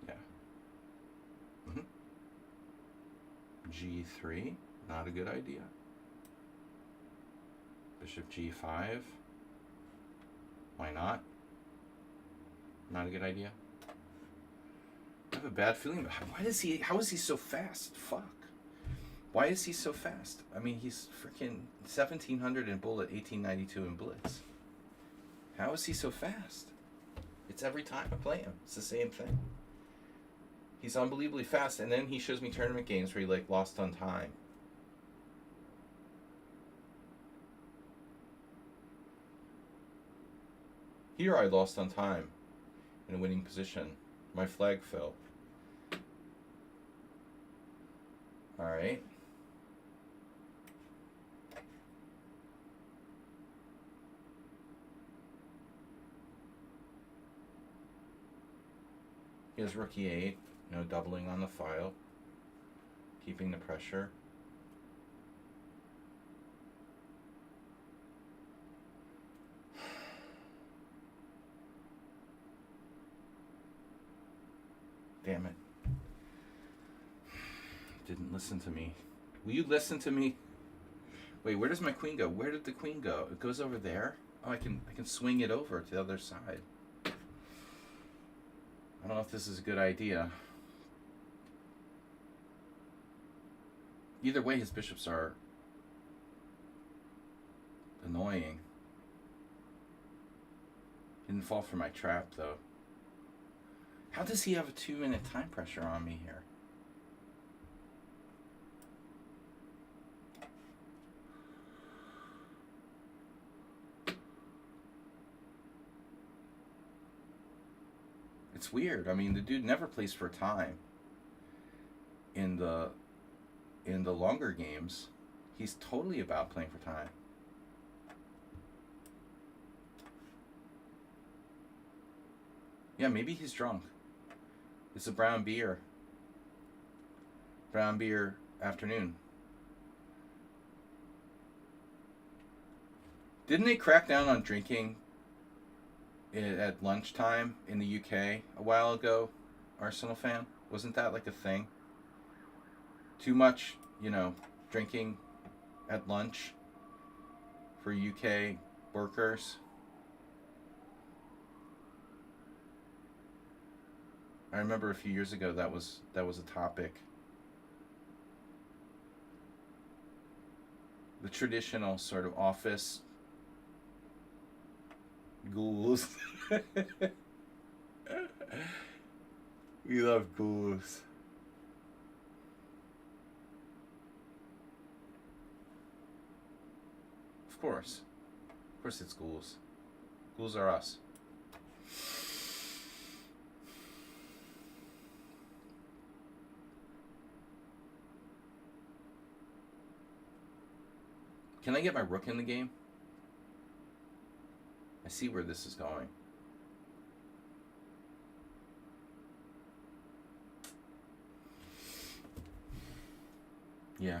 Yeah. G3. Not a good idea. Bishop g5. Why not? Not a good idea. I have a bad feeling about why does he, how is he so fast? Fuck. Why is he so fast? I mean, he's freaking 1700 in bullet, 1892 in blitz. How is he so fast? It's every time I play him. It's the same thing. He's unbelievably fast, and then he shows me tournament games where he like lost on time. Here I lost on time in a winning position. My flag fell. Alright. He has rook e8, doubling on the file, keeping the pressure. Damn it. Didn't listen to me. Will you listen to me? Wait, where does my queen go? Where did the queen go? It goes over there? Oh, I can swing it over to the other side. I don't know if this is a good idea. Either way, his bishops are annoying. Didn't fall for my trap, though. How does he have a 2-minute time pressure on me here? It's weird. I mean, the dude never plays for time. In the longer games, he's totally about playing for time. Yeah, maybe he's drunk. It's a brown beer. Brown beer afternoon. Didn't they crack down on drinking at lunchtime in the UK a while ago, Arsenal fan? Wasn't that like a thing? Too much, drinking at lunch for UK workers. I remember a few years ago that was a topic. the traditional sort of office ghouls. We love ghouls. Of course it's ghouls. Ghouls are us. Can I get my rook in the game? I see where this is going. Yeah.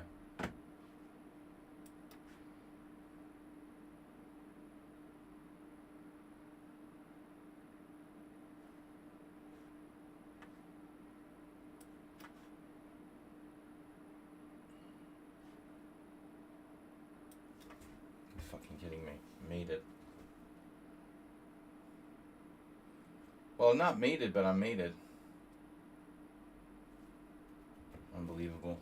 You're fucking kidding me. Made it. Well, not mated, but I'm mated. Unbelievable.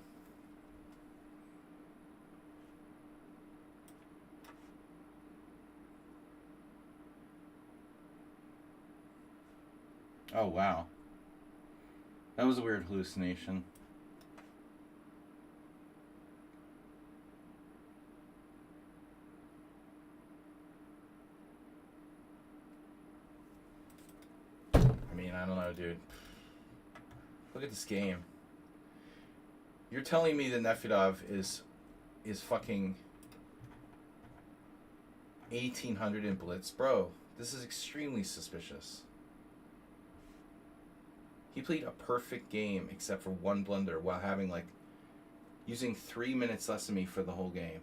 Oh, wow. That was a weird hallucination. I mean, I don't know, dude. Look at this game. You're telling me that Nefedov is fucking 1800 in Blitz? Bro, this is extremely suspicious. He played a perfect game except for one blunder while using 3 minutes less than me for the whole game.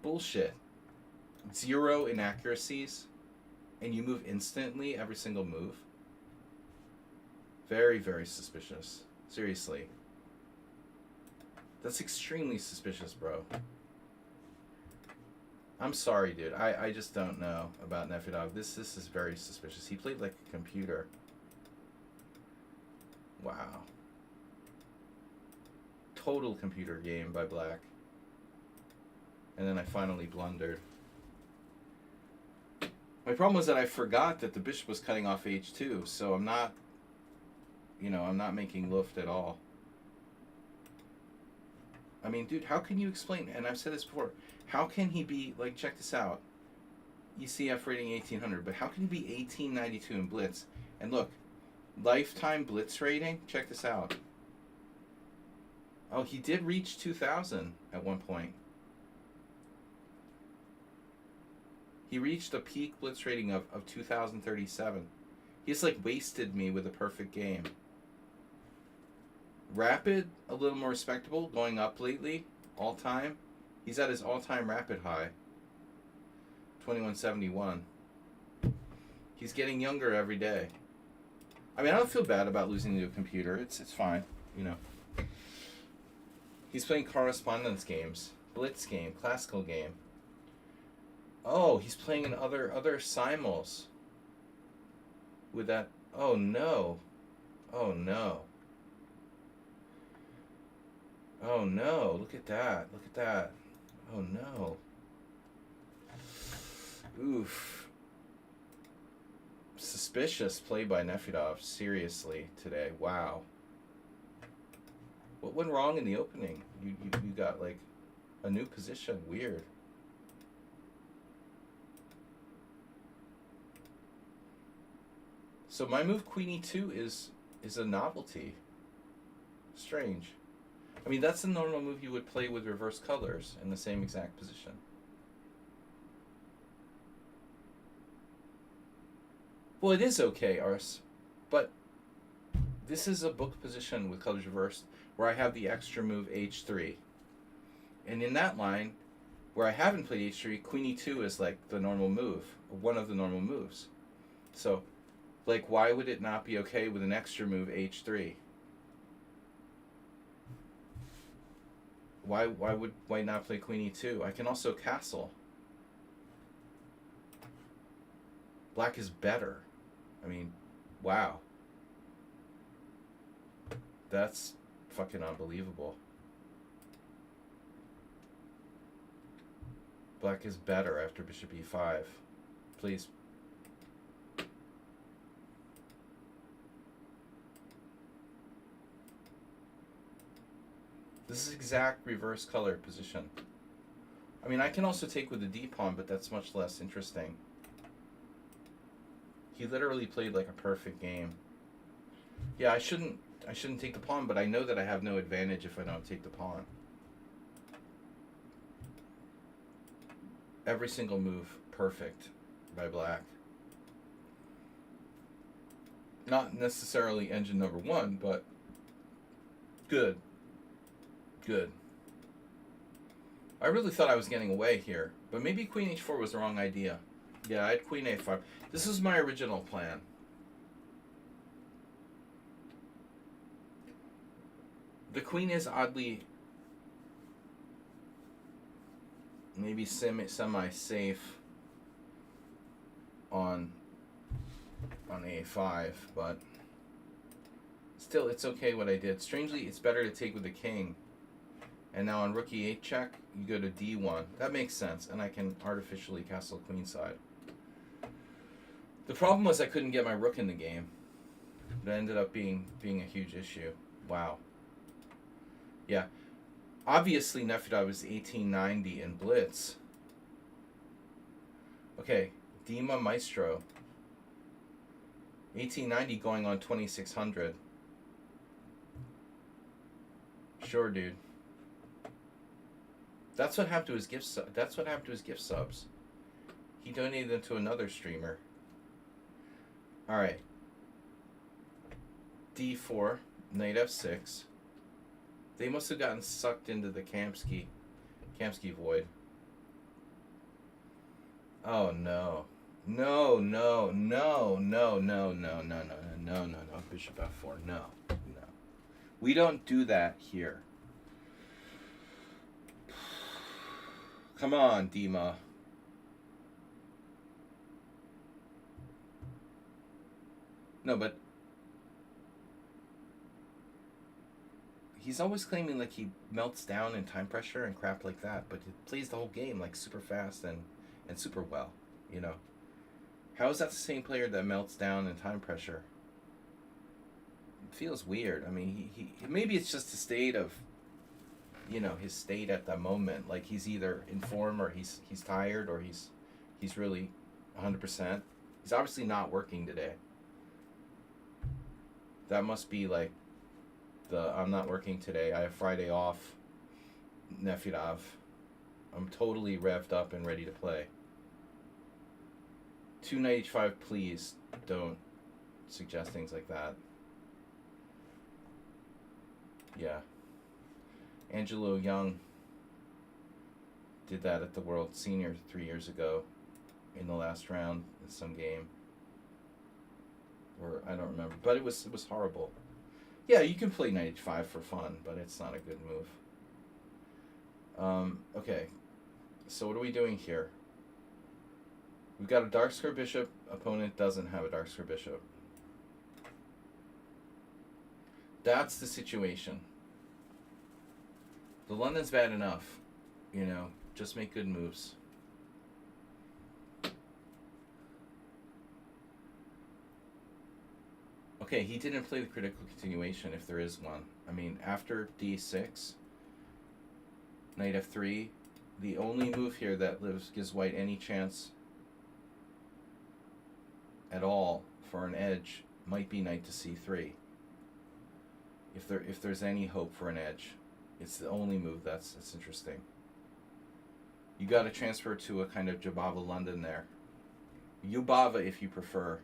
Bullshit. 0 inaccuracies, and you move instantly every single move. Very, very suspicious. Seriously. That's extremely suspicious, bro. I'm sorry, dude. I just don't know about Nefedov. This is very suspicious. He played like a computer. Wow. Total computer game by Black. And then I finally blundered. My problem was that I forgot that the bishop was cutting off h2, so I'm not making Luft at all. I mean, dude, how can you explain, and I've said this before, how can he be, like, check this out, ECF rating 1800, but how can he be 1892 in Blitz? And look, lifetime Blitz rating, check this out. Oh, he did reach 2000 at one point. He reached a peak Blitz rating of 2037. He's, like, wasted me with a perfect game. Rapid, a little more respectable, going up lately, all time. He's at his all-time rapid high, 2171. He's getting younger every day. I mean, I don't feel bad about losing to a computer. It's fine, you know. He's playing correspondence games, Blitz game, classical game. Oh, he's playing in other simuls. With that, oh no. Oh no. Oh no, look at that. Look at that. Oh no. Oof. Suspicious play by Nefedov, seriously, today. Wow. What went wrong in the opening? You got like a new position. Weird. So my move Queen E2 is a novelty. Strange. I mean, that's the normal move you would play with reverse colors in the same exact position. Well, it is okay, Ars, but this is a book position with colors reversed where I have the extra move H3. And in that line, where I haven't played H3, Queen E2 is like the normal move, one of the normal moves. So, like, why would it not be okay with an extra move H3? Why not play Queen E2? I can also castle. Black is better. I mean, wow. That's fucking unbelievable. Black is better after bishop e5. Please. This is exact reverse color position. I mean, I can also take with the d pawn, but that's much less interesting. He literally played like a perfect game. Yeah, I shouldn't take the pawn, but I know that I have no advantage if I don't take the pawn. Every single move perfect by Black. Not necessarily engine number one, but good. Good. I really thought I was getting away here, but maybe queen h4 was the wrong idea. Yeah, I had queen a5. This was my original plan. The queen is oddly maybe semi-safe on a5, but still, it's okay what I did. Strangely, it's better to take with the king. And now on rook e8 check, you go to d1. That makes sense, and I can artificially castle queenside. The problem was I couldn't get my rook in the game. That ended up being a huge issue. Wow. Yeah. Obviously, Nefedov was 1890 in Blitz. Okay, Dima Maestro. 1890 going on 2600. Sure, dude. That's what happened to his gift that's what happened to his gift subs. He donated them to another streamer. All right. D4, knight f6. They must have gotten sucked into the Kamsky void. Oh no. No. Bishop f4. No. We don't do that here. Come on, Dima. No, but he's always claiming like he melts down in time pressure and crap like that, but he plays the whole game like super fast and super well, you know. How is that the same player that melts down in time pressure? It feels weird. I mean, he maybe it's just a state of, you know, his state at the moment. Like he's either in form or he's tired or he's really 100%. He's obviously not working today. That must be like the I'm not working today. I have Friday off. Nefedov. I'm totally revved up and ready to play. 2 knight h5, please don't suggest things like that. Yeah. Angelo Young did that at the World Senior 3 years ago in the last round in some game. Or I don't remember, but it was horrible. Yeah, you can play knight h5 for fun, but it's not a good move. Okay, so what are we doing here? We've got a dark square bishop. Opponent doesn't have a dark square bishop. That's the situation. The London's bad enough, you know. Just make good moves. Okay, he didn't play the critical continuation if there is one. I mean, after d6, knight f3, the only move here that gives white any chance at all for an edge might be knight to c3. If there's any hope for an edge, it's the only move that's interesting. You got to transfer to a kind of Jabava London there. Yubava if you prefer.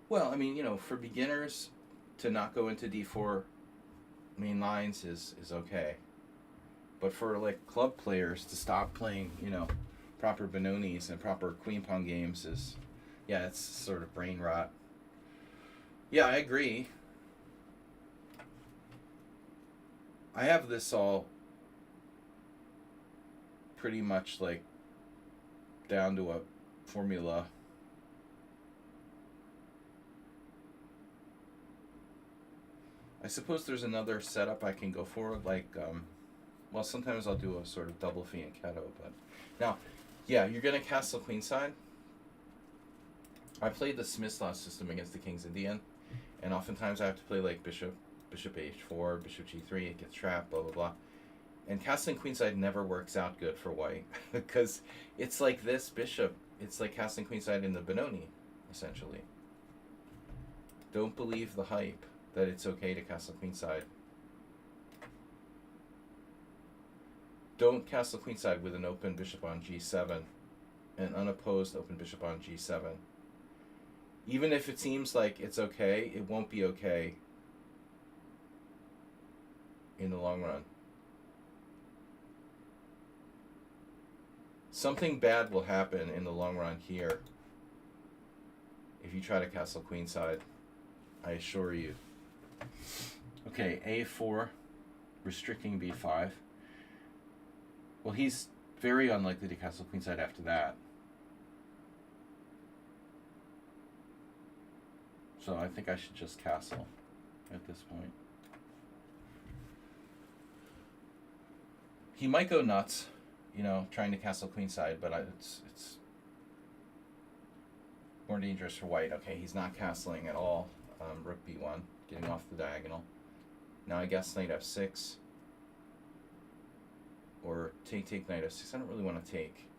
Well, I mean, you know, for beginners to not go into d4 main lines is okay. But for like club players to stop playing, you know, proper Benonis and proper queen pawn games is, yeah, it's sort of brain rot. Yeah, I agree. I have this all pretty much like down to a formula. I suppose there's another setup I can go for, like, well, sometimes I'll do a sort of double fianchetto, but now, yeah, you're gonna castle queenside. I played the Smith-Law system against the King's Indian, and oftentimes I have to play like bishop h4, bishop g3, it gets trapped, blah blah blah. And castling queenside never works out good for white because it's like this bishop. It's like castling queenside in the Benoni, essentially. Don't believe the hype that it's okay to castle queenside. Don't castle queenside with an open bishop on g7, an unopposed open bishop on g7. Even if it seems like it's okay, it won't be okay in the long run. Something bad will happen in the long run here if you try to castle queenside, I assure you. Okay, a4, restricting b5. Well, he's very unlikely to castle queenside after that. So I think I should just castle at this point. He might go nuts, you know, trying to castle queenside, but it's more dangerous for white. Okay, he's not castling at all. Rook b1, getting off the diagonal. Now I guess knight f6. Or take knight f6. I don't really want to take.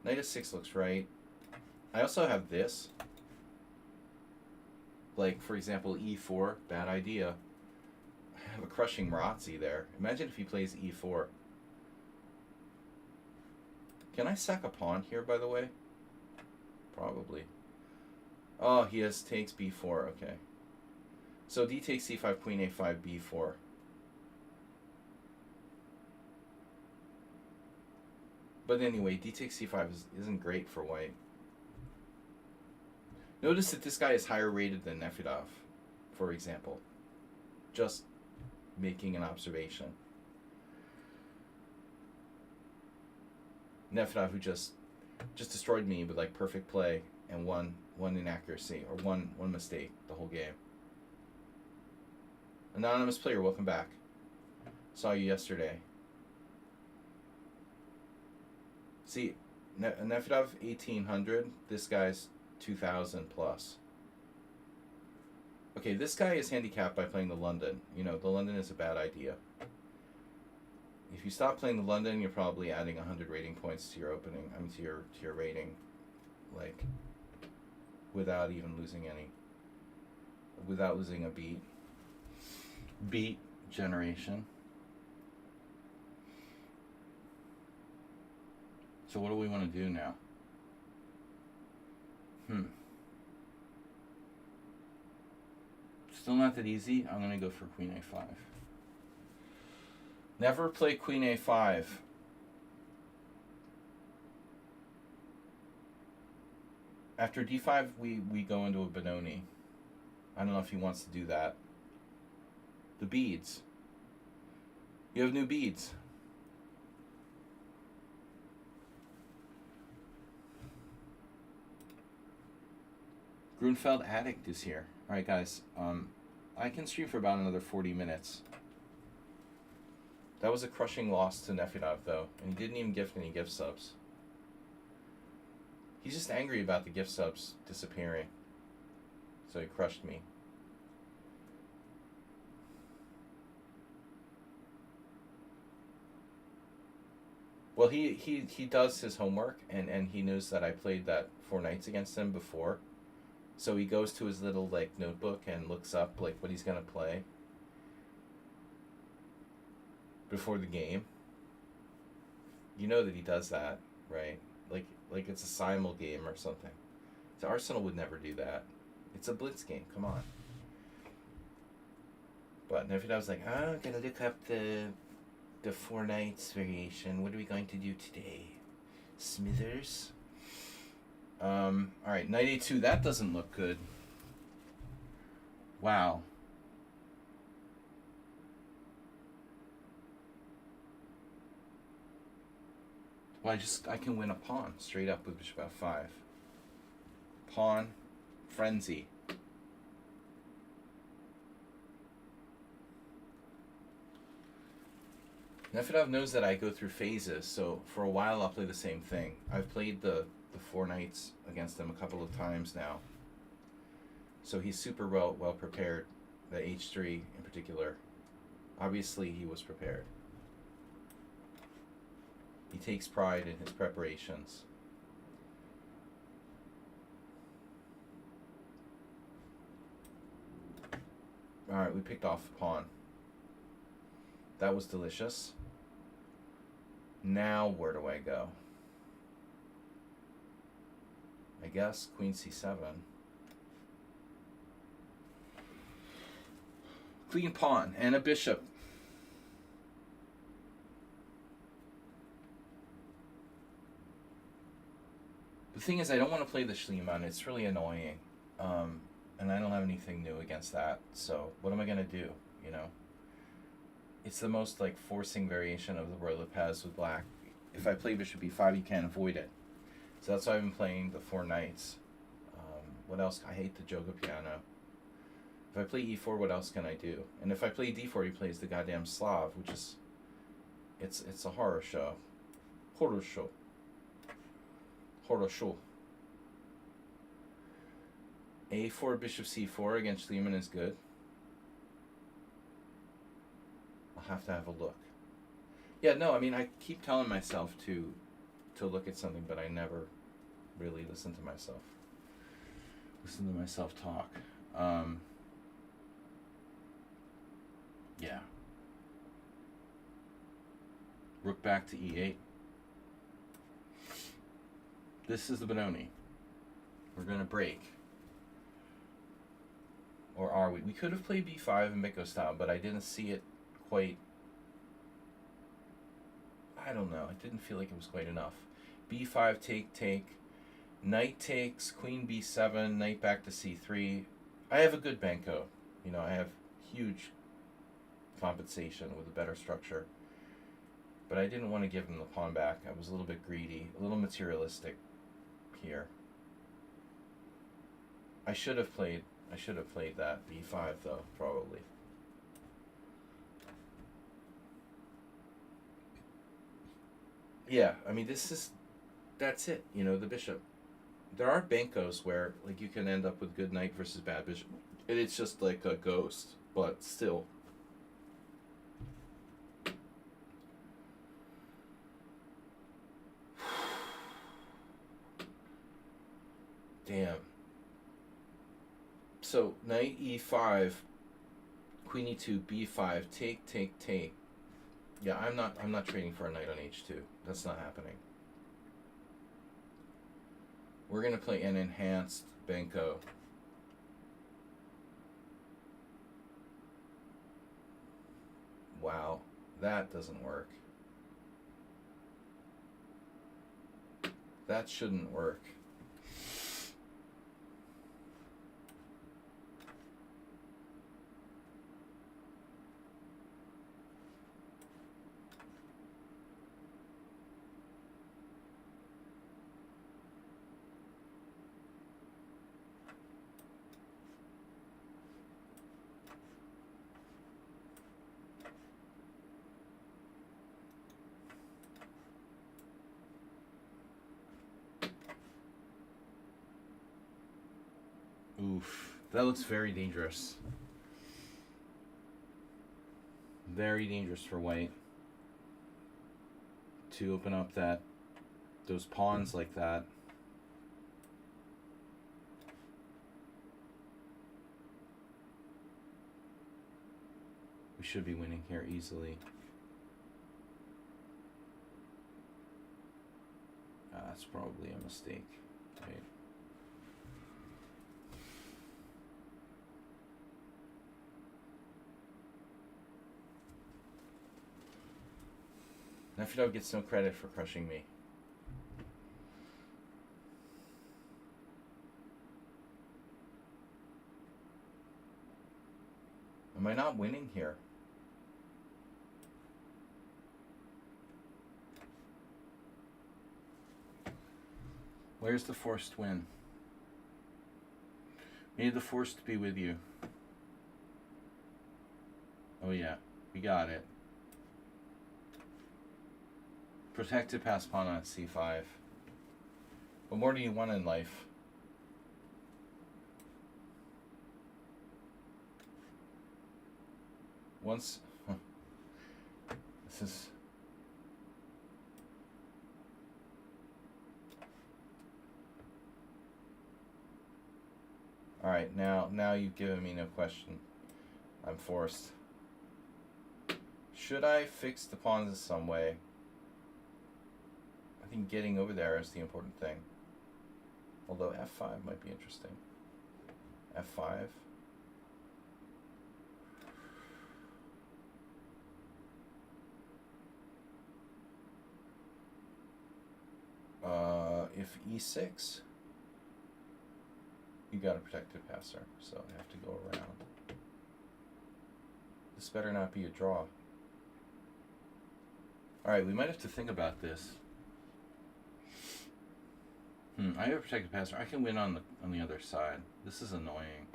Knight f6 looks right. I also have this. Like, for example, e4, bad idea. I have a crushing Marazzi there. Imagine if he plays e4. Can I sack a pawn here, by the way? Probably. Oh, he takes b4, okay. So d takes c5, queen a5, b4. But anyway, d takes c5 isn't great for white. Notice that this guy is higher rated than Nefedov, for example. Just making an observation. Nefedov, who just destroyed me with like perfect play and one inaccuracy or one mistake the whole game. Anonymous player, welcome back. Saw you yesterday. See, Nefedov 1800. This guy's 2000 plus. Okay, this guy is handicapped by playing the London. You know, the London is a bad idea. If you stop playing the London, you're probably adding 100 rating points to your opening. I mean, to your rating, like, without even losing any. Without losing a beat. Beat generation. So what do we want to do now? Still not that easy. I'm going to go for queen a5. Never play queen a5. After d5, we go into a Benoni. I don't know if he wants to do that. The beads. You have new beads. Grunfeld Addict is here. Alright guys, I can stream for about another 40 minutes. That was a crushing loss to Nefedov though, and he didn't even gift any gift subs. He's just angry about the gift subs disappearing. So he crushed me. Well, he does his homework, and he knows that I played that 4 knights against him before. So he goes to his little like notebook and looks up like what he's gonna play before the game. You know that he does that, right? Like it's a simul game or something. So Arsenal would never do that. It's a blitz game. Come on. But Nefedov's like, oh, gonna look up the 4 knights variation. What are we going to do today? Smithers. Alright, knight a2, that doesn't look good. Wow. Well, I can win a pawn straight up with bishop f5. Pawn, frenzy. Nefedov knows that I go through phases, so for a while I'll play the same thing. I've played the 4 knights against him a couple of times now. So he's super well prepared. The H3 in particular. Obviously he was prepared. He takes pride in his preparations. Alright, we picked off a pawn. That was delicious. Now where do I go? I guess Queen C7. Queen pawn and a bishop. The thing is, I don't want to play the Schliemann. It's really annoying. And I don't have anything new against that. So what am I going to do, you know? It's the most, like, forcing variation of the Royal Lopez with black. If I play bishop e5, you can't avoid it. So that's why I've been playing the 4 knights. What else? I hate the Joga piano. If I play e4, what else can I do? And if I play d4, he plays the goddamn Slav, which is... It's a horror show. Horror show. Horror show. a4, bishop c4 against Schliemann is good. I'll have to have a look. Yeah, no, I mean, I keep telling myself to look at something, but I never really listen to myself. Listen to myself talk. Yeah. Rook back to e8. This is the Benoni. We're going to break. Or are we? We could have played b5 in Mikko style, but I didn't see it quite... I don't know. I didn't feel like it was quite enough. b5, take. Knight takes, queen b7, knight back to c3. I have a good Benko. You know, I have huge compensation with a better structure. But I didn't want to give him the pawn back. I was a little bit greedy, a little materialistic here. I should have played that b5 though, probably. Yeah, I mean, that's it, you know, the bishop. There are Benkos where, like, you can end up with good knight versus bad bishop. And it's just like a ghost, but still. Damn. So, knight e5, queen e2, b5, take. Yeah, I'm not trading for a knight on h2. That's not happening. We're going to play an enhanced Benko. Wow, that doesn't work. That shouldn't work. Oof, that looks very dangerous. Very dangerous for white to open up those pawns like that. We should be winning here easily. That's probably a mistake. Right. Nefedov gets no credit for crushing me. Am I not winning here? Where's the forced win? May the force be with you. Oh yeah, we got it. Protected pass pawn on c5. What more do you want in life? Once... This is... Alright, now you've given me no question. I'm forced. Should I fix the pawns in some way? I think getting over there is the important thing. Although f5 might be interesting. f5. If e6, you got a protected passer, so I have to go around. This better not be a draw. Alright, we might have to think about this. I have a protected passer. I can win on the other side. This is annoying.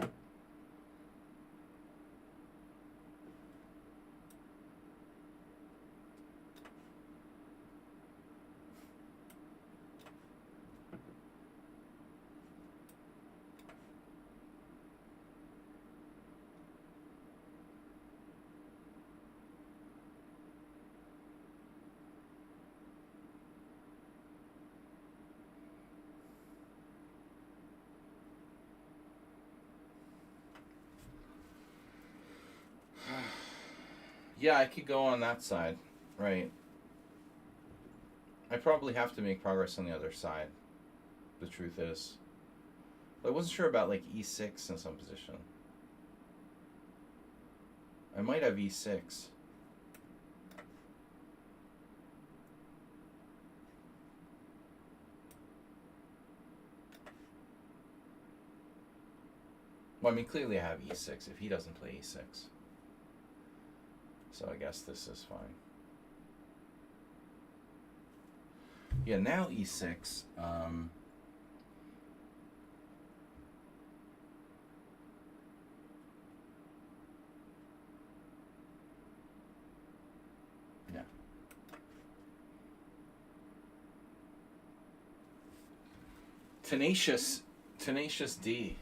Yeah, I could go on that side, right? I probably have to make progress on the other side. The truth is. But I wasn't sure about like e6 in some position. I might have e6. Well, I mean, clearly I have e6 if he doesn't play e6. So I guess this is fine. Yeah, now e6. Yeah. Tenacious D.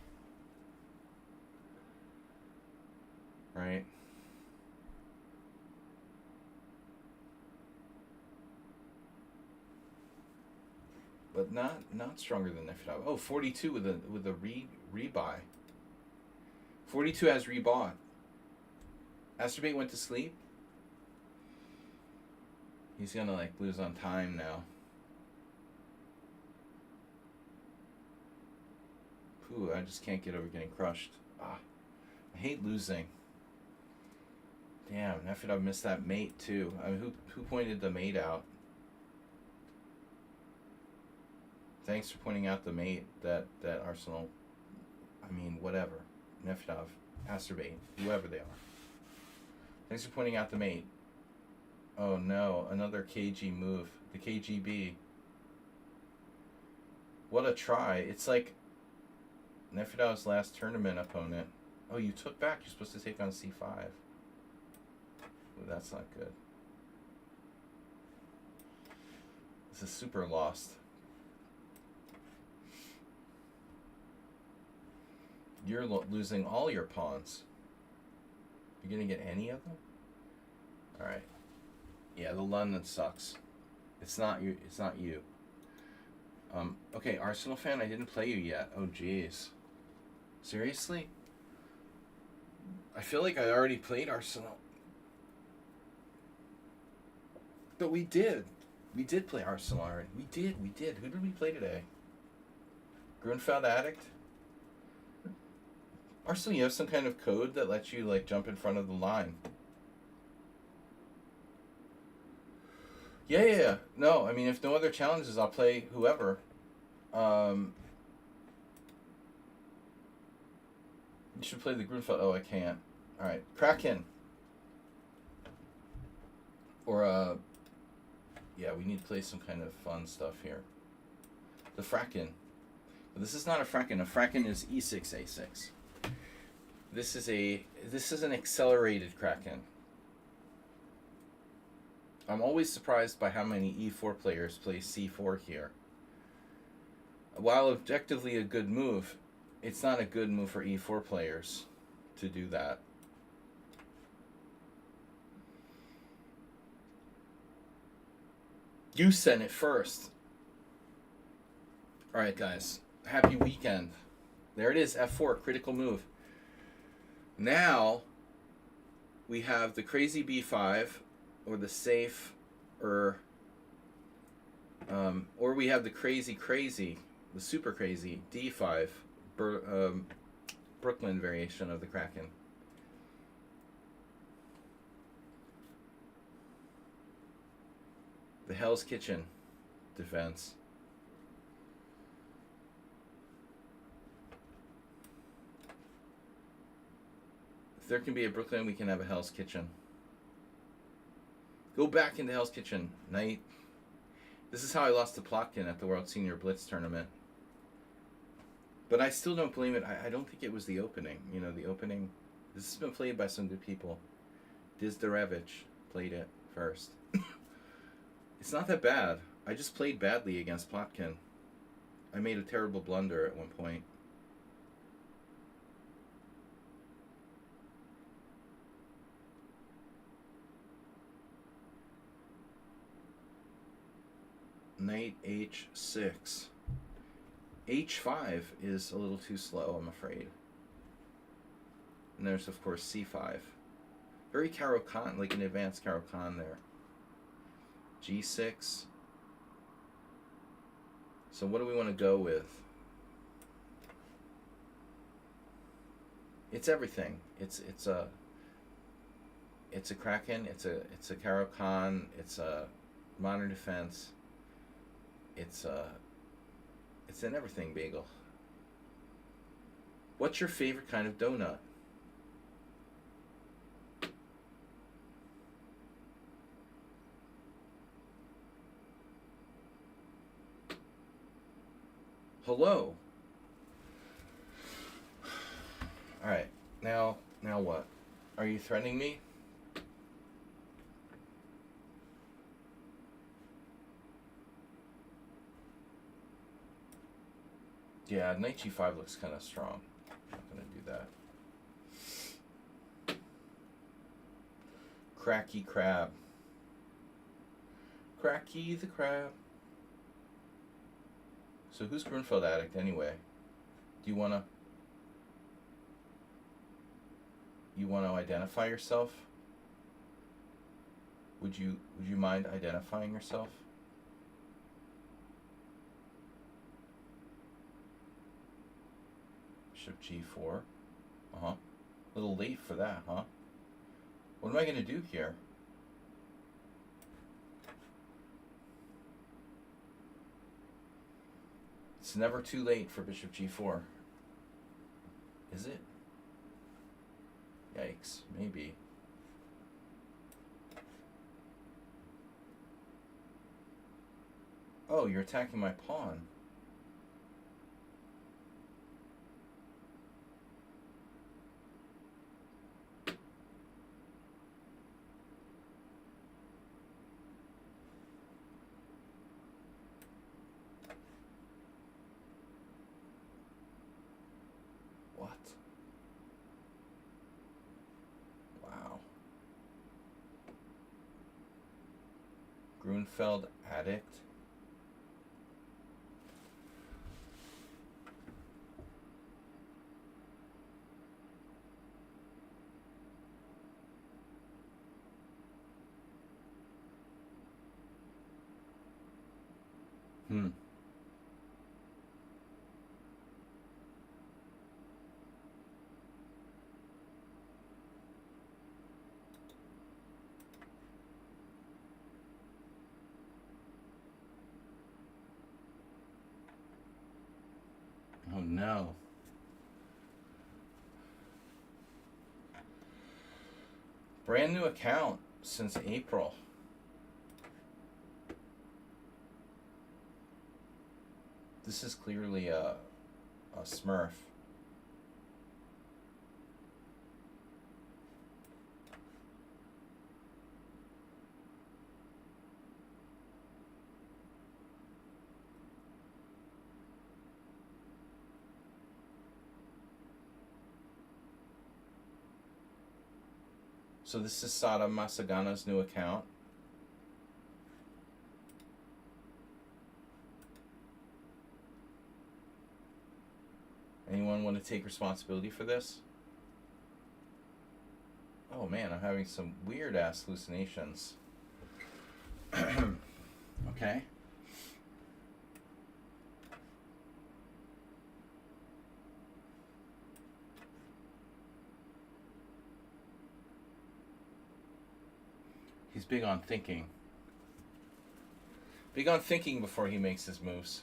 Right? But not stronger than f5. Oh, 42 with a rebuy. 42 has rebought. Asterbait went to sleep. He's gonna like lose on time now. Ooh, I just can't get over getting crushed. Ah, I hate losing. Damn, f5 missed that mate too. I mean, who pointed the mate out? Thanks for pointing out the mate that Arsenal. I mean, whatever. Neftov, Asterbait, whoever they are. Thanks for pointing out the mate. Oh no, another KG move. The KGB. What a try. It's like Nefedov's last tournament opponent. Oh, you took back. You're supposed to take on c5. Ooh, that's not good. This is super lost. You're losing all your pawns. You're gonna get any of them? Alright. Yeah, the London sucks. It's not you. It's not you. Okay, Arsenal fan, I didn't play you yet. Oh, jeez. Seriously? I feel like I already played Arsenal. But we did. We did play Arsenal already. We did. Who did we play today? Grunfeld Addict? Arsenal, you have some kind of code that lets you like jump in front of the line. Yeah. No, I mean, if no other challenges, I'll play whoever. You should play the Grunfeld. Oh, I can't. All right, Kraken. Or yeah, we need to play some kind of fun stuff here. The Fracken. But this is not a Fracken. A Fracken is e6 a6. This is an accelerated Kraken. I'm always surprised by how many e4 players play c4 here. While objectively a good move, it's not a good move for e4 players to do that. You sent it first. Alright, guys. Happy weekend. There it is, f4, critical move. Now, we have the crazy b5, or the safe, or we have the crazy, the super crazy d5, Brooklyn variation of the Kraken. The Hell's Kitchen defense. If there can be a Brooklyn, we can have a Hell's Kitchen. Go back into Hell's Kitchen. Knight. This is how I lost to Plotkin at the World Senior Blitz tournament. But I still don't blame it. I don't think it was the opening. You know, the opening. This has been played by some good people. Dizdarevich played it first. It's not that bad. I just played badly against Plotkin. I made a terrible blunder at one point. Knight h6. h5 is a little too slow, I'm afraid. And there's, of course, c5. Very Caro-Kann, like an advanced Caro-Kann there. g6. So what do we want to go with? It's everything. It's a Kraken. It's a Caro-Kann. It's a modern defense. It's an everything bagel. What's your favorite kind of donut? Hello. All right. Now what? Are you threatening me? Yeah, knight g5 looks kind of strong. I'm not going to do that. Cracky crab. Cracky the crab. So who's Grunfeld addict anyway? Do you wanna identify yourself? Would you mind identifying yourself? Bishop g4. A little late for that, huh? What am I gonna do here? It's never too late for bishop g4. Is it? Yikes, maybe. Oh, you're attacking my pawn. Grunfeld addict. Oh no. Brand new account since April. This is clearly a Smurf. So this is Sada Masagana's new account. Anyone want to take responsibility for this? Oh man, I'm having some weird ass hallucinations. Okay. He's big on thinking. Big on thinking before he makes his moves.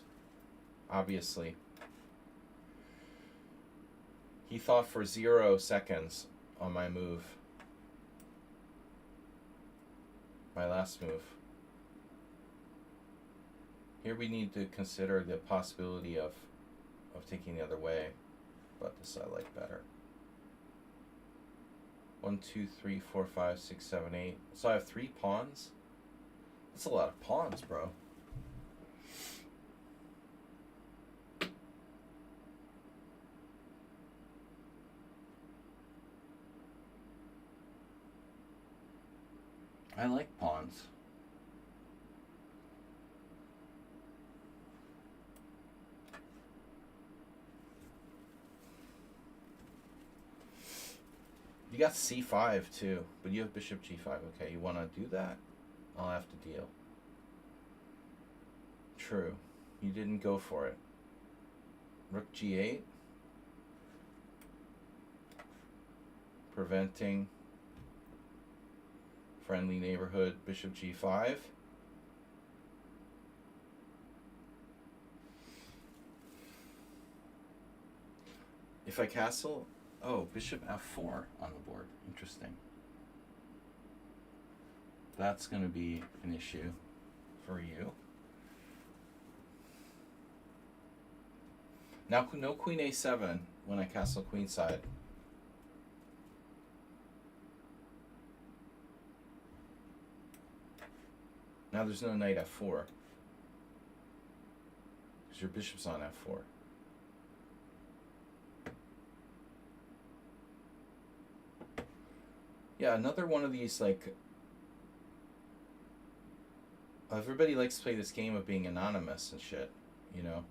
Obviously. He thought for 0 seconds on my move. My last move. Here we need to consider the possibility of taking the other way, but this I like better. 1, 2, 3, 4, 5, 6, 7, 8. So I have 3 pawns? That's a lot of pawns, bro. I like pawns. You got c5 too, but you have bishop g5. Okay, you want to do that? I'll have to deal. True. You didn't go for it. Rook g8. Preventing friendly neighborhood. Bishop g5. If I castle... Oh, bishop f4 on the board. Interesting. That's going to be an issue for you. Now, no queen a7 when I castle queenside. Now there's no knight f4. Because your bishop's on f4. Yeah, another one of these, like... Everybody likes to play this game of being anonymous and shit, you know?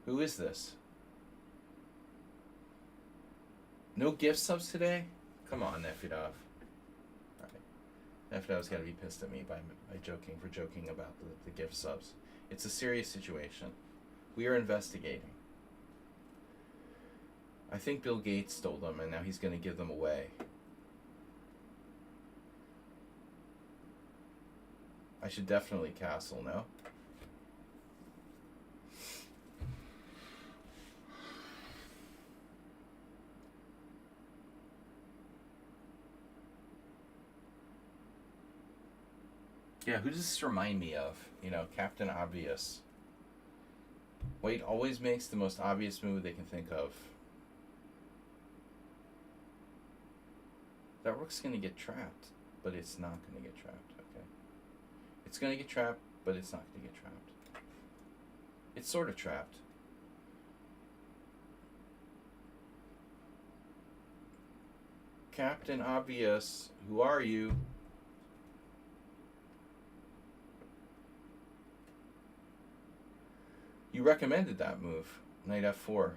Who is this? No gift subs today? Come on, Nefidov. Alright. Nefidov's got to be pissed at me by joking about the gift subs. It's a serious situation. We are investigating. I think Bill Gates stole them and now he's going to give them away. I should definitely castle, no? Yeah, who does this remind me of? You know, Captain Obvious. White always makes the most obvious move they can think of. That rook's going to get trapped, but it's not going to get trapped, okay? It's going to get trapped, but it's not going to get trapped. It's sort of trapped. Captain Obvious, who are you? You recommended that move, knight f4.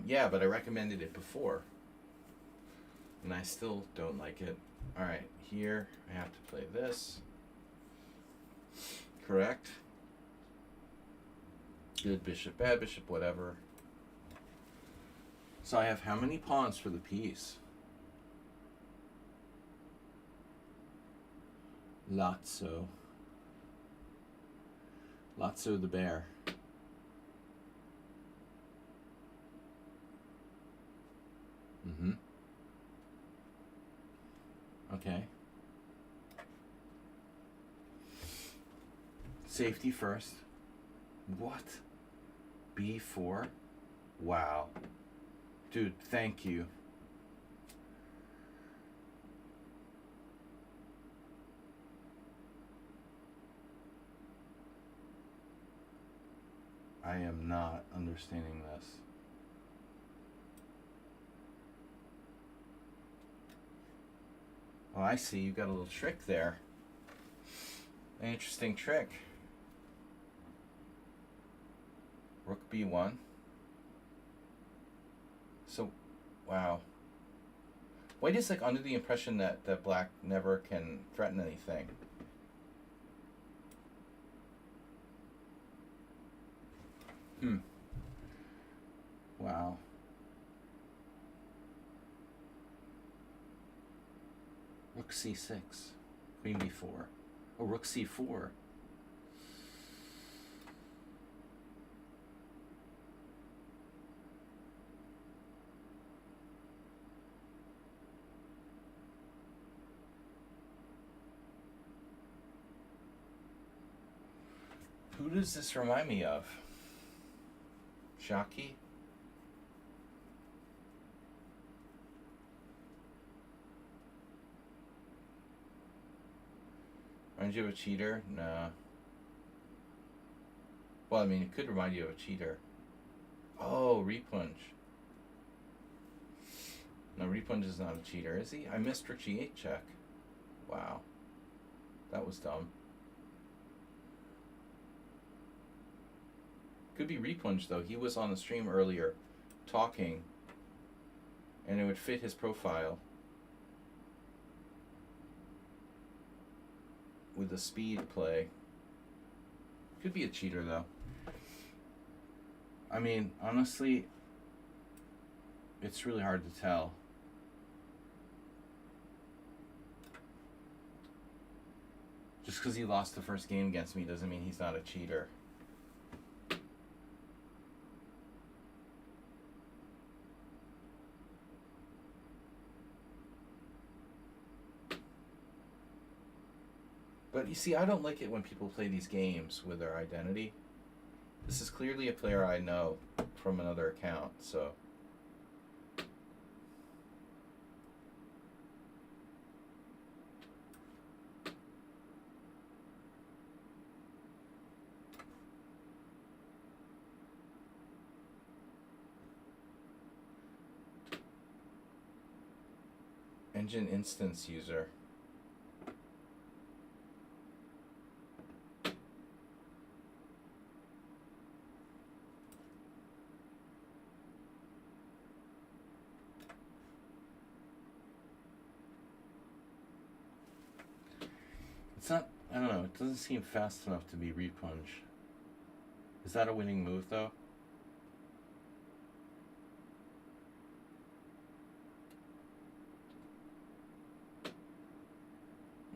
Yeah, but I recommended it before. And I still don't like it. Alright, here I have to play this. Correct. Good bishop, bad bishop, whatever. So I have how many pawns for the piece? Lotso. Lotso the bear. Mm-hmm. Okay. Safety first. What? B4? Wow. Dude, thank you. I am not understanding this. Oh, I see. You got a little trick there. An interesting trick. Rook b1. So, wow. White is like under the impression that black never can threaten anything. Wow. Rook c6. Queen b4. Oh, rook c4. Who does this remind me of? Shaki? Reminds you of a cheater? No. Well, I mean, it could remind you of a cheater. Oh, Repunch. No, Repunch is not a cheater, is he? I missed rook g8 check. Wow. That was dumb. Could be Repunch, though. He was on the stream earlier talking, and it would fit his profile with the speed play. Could be a cheater, though. I mean, honestly, it's really hard to tell. Just because he lost the first game against me doesn't mean he's not a cheater. But you see, I don't like it when people play these games with their identity. This is clearly a player I know from another account, so. Engine instance user. It's not, I don't know, it doesn't seem fast enough to be Repunch. Is that a winning move, though?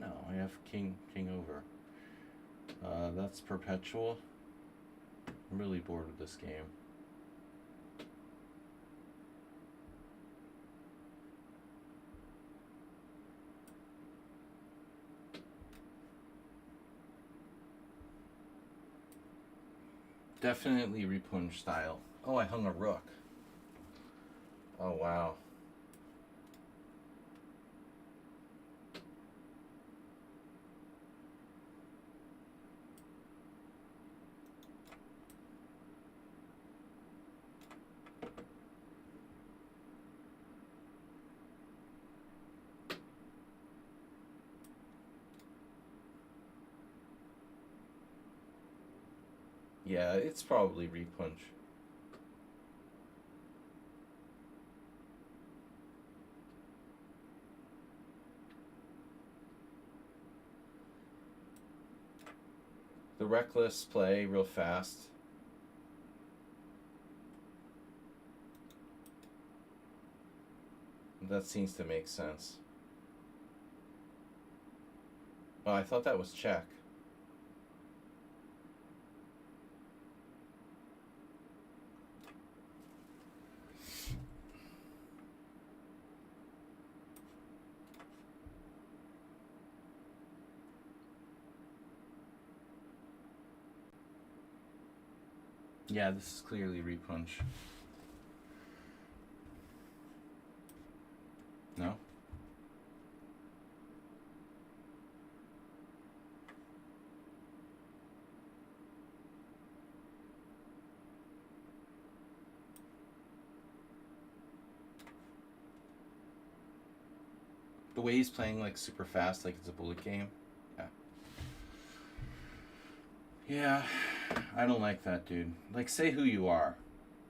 No, I have king over. That's perpetual. I'm really bored with this game. Definitely Repunch style. Oh, I hung a rook. Oh, wow. Yeah, it's probably Repunch. The reckless play real fast. That seems to make sense. Oh, I thought that was check. Yeah, this is clearly Repunch. No? The way he's playing like super fast, like it's a bullet game. Yeah. Yeah, I don't like that, dude. Like, say who you are,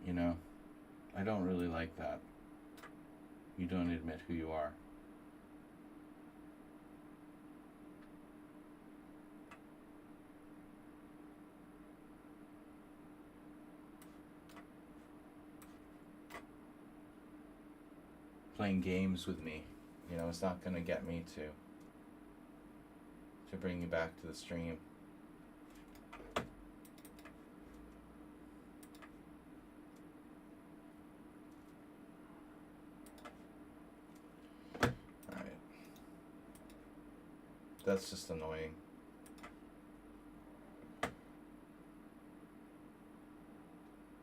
you know? I don't really like that. You don't admit who you are. Playing games with me, you know, it's not gonna get me to bring you back to the stream. Alright. That's just annoying.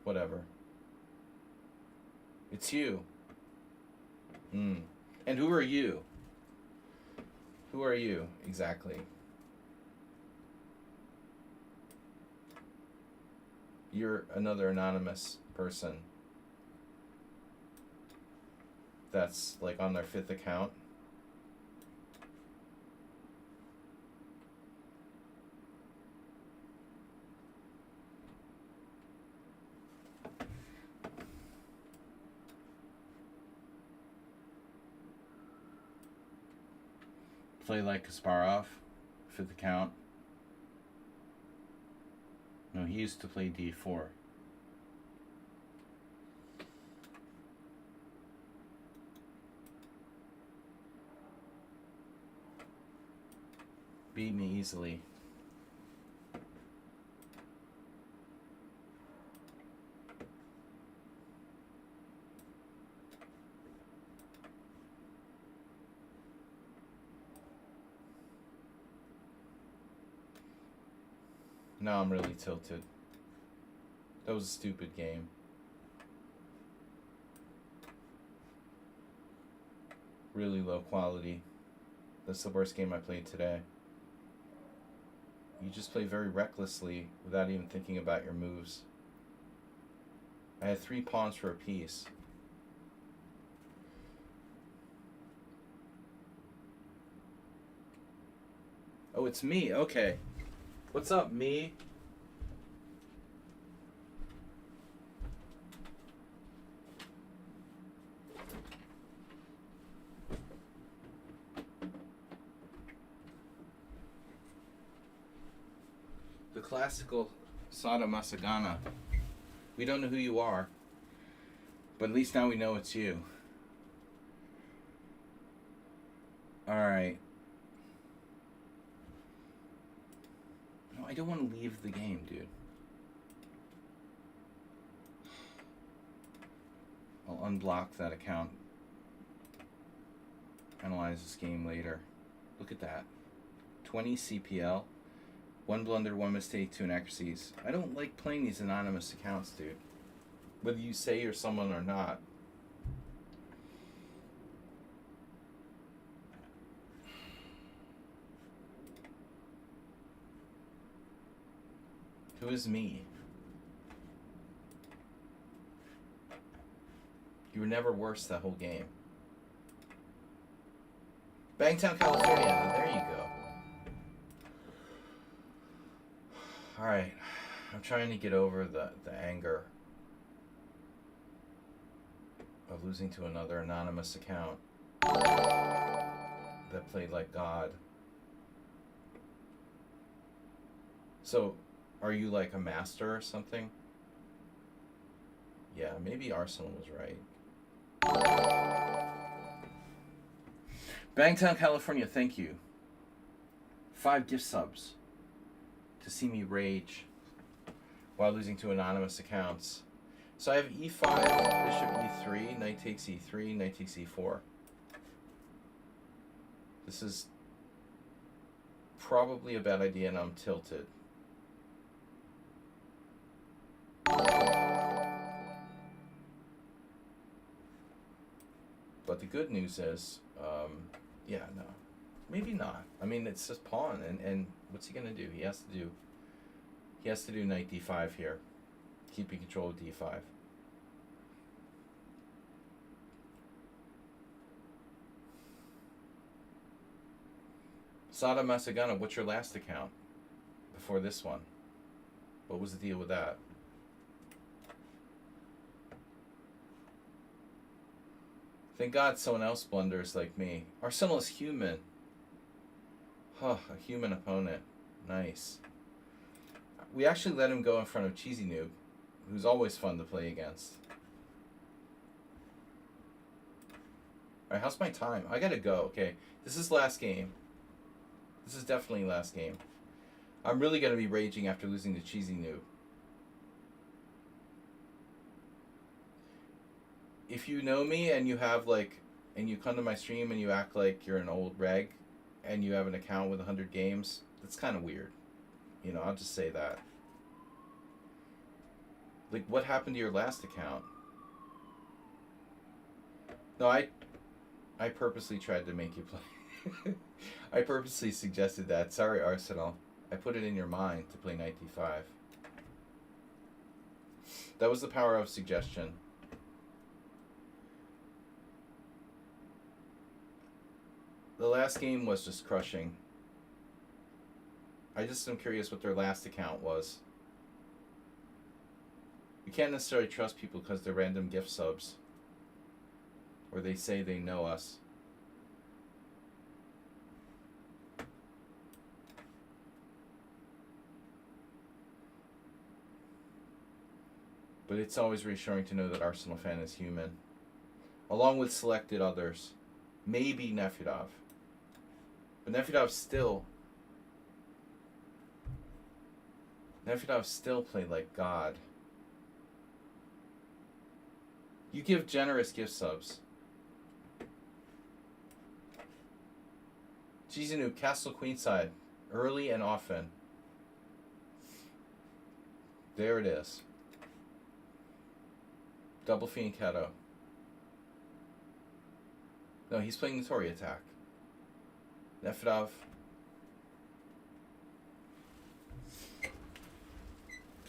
Whatever. It's you. And who are you? Who are you, exactly? You're another anonymous person that's like on their 5th account. Play like Kasparov, 5th account. No, he used to play d4. Beat me easily. Now I'm really tilted. That was a stupid game. Really low quality. That's the worst game I played today. You just play very recklessly without even thinking about your moves. I had 3 pawns for a piece. Oh, it's me. Okay. What's up, me? The classical Sada Masagana. We don't know who you are, but at least now we know it's you. Alright. No, I don't want to leave the game, dude. I'll unblock that account. Analyze this game later. Look at that. 20 CPL. 1 blunder, 1 mistake, 2 inaccuracies. I don't like playing these anonymous accounts, dude. Whether you say you're someone or not. Who is me? You were never worse that whole game. Bangtown, California. There you go. Alright. I'm trying to get over the anger of losing to another anonymous account that played like God. So, are you like a master or something? Yeah, maybe Arsenal was right. Bangtown, California, thank you. 5 gift subs to see me rage while losing to anonymous accounts. So I have e5, bishop e3, knight takes e3, knight takes e4. This is probably a bad idea and I'm tilted. But the good news is, yeah, no. Maybe not. I mean, it's just pawn, and what's he gonna do? He has to do knight d5 here, keeping control of d5. Sada Masagana, what's your last account before this one? What was the deal with that? Thank God someone else blunders like me. Arsenal is human. Huh, a human opponent. Nice. We actually let him go in front of Cheesy Noob, who's always fun to play against. Alright, how's my time? I gotta go. Okay, this is last game. This is definitely last game. I'm really gonna be raging after losing to Cheesy Noob. If you know me and you have and you come to my stream and you act like you're an old reg and you have an account with 100 games, that's kind of weird. You know, I'll just say that. Like, what happened to your last account? No, I purposely tried to make you play. I purposely suggested that. Sorry, Arsenal. I put it in your mind to play Knight D5. That was the power of suggestion. The last game was just crushing. I just am curious what their last account was. You can't necessarily trust people because they're random gift subs. Or they say they know us. But it's always reassuring to know that Arsenal fan is human. Along with selected others. Maybe Nefedov. But Nefedov still played like God. You give generous gift subs. Chizunu, Castle Queenside. Early and often. There it is. Double Fianchetto. No, he's playing the Tory attack. Nefedov.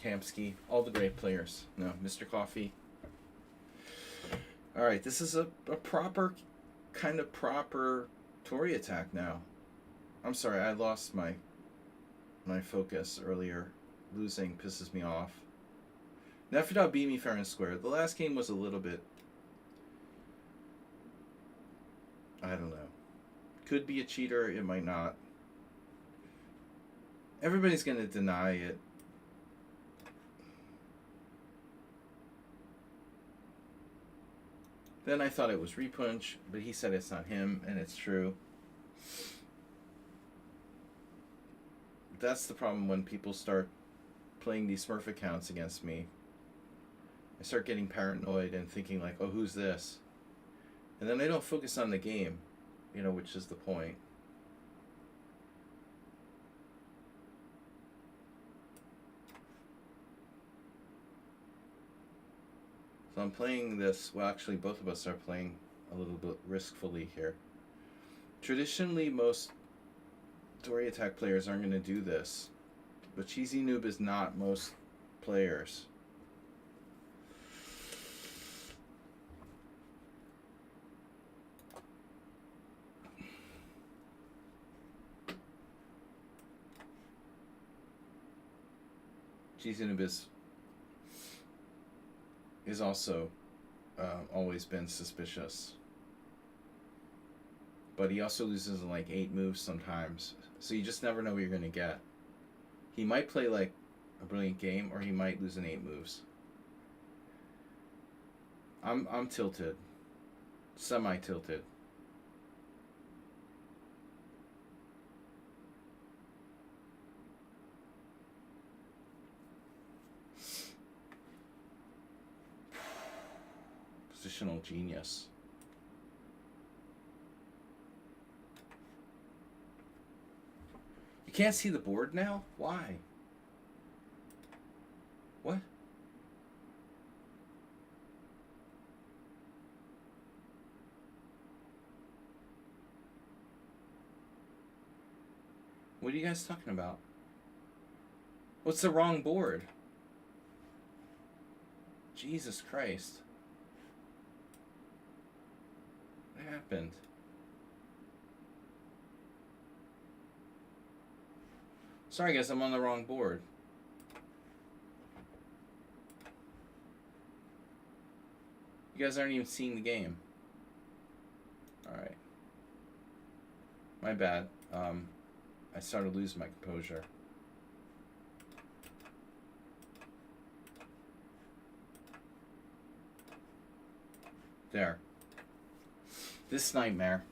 Kamsky. All the great players. No, Mr. Coffee. Alright, this is a proper, kind of proper Tory attack now. I'm sorry, I lost my focus earlier. Losing pisses me off. Nefedov beat me fair and square. The last game was a little bit... I don't know. Could be a cheater, it might not. Everybody's going to deny it. Then I thought it was Repunch, but he said it's not him, and it's true. That's the problem when people start playing these Smurf accounts against me. I start getting paranoid and thinking like, oh, who's this? And then I don't focus on the game, you know, which is the point. So I'm playing this, well actually both of us are playing a little bit riskfully here. Traditionally most Tory attack players aren't going to do this, but Cheesy Noob is not most players. Cheesy Noob is also always been suspicious. But he also loses in like 8 moves sometimes. So you just never know what you're going to get. He might play like a brilliant game, or he might lose in 8 moves. I'm tilted. Semi-tilted. Positional genius. You can't see the board now? Why? What? What are you guys talking about? What's the wrong board? Jesus Christ. What happened? Sorry guys, I'm on the wrong board. You guys aren't even seeing the game. Alright. My bad. I started to lose my composure. There. This nightmare.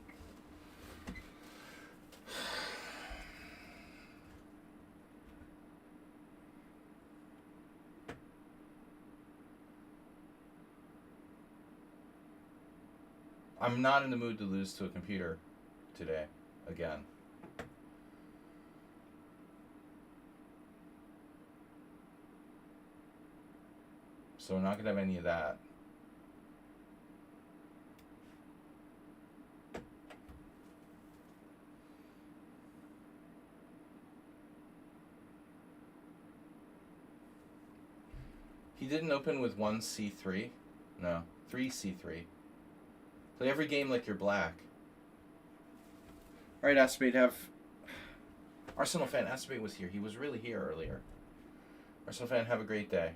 I'm not in the mood to lose to a computer today, again. So we're not going to have any of that. He didn't open with 1 C3. No, 3 C3. Play every game like you're black. Alright, Aspade, have... Arsenal fan, Aspade was here. He was really here earlier. Arsenal fan, have a great day.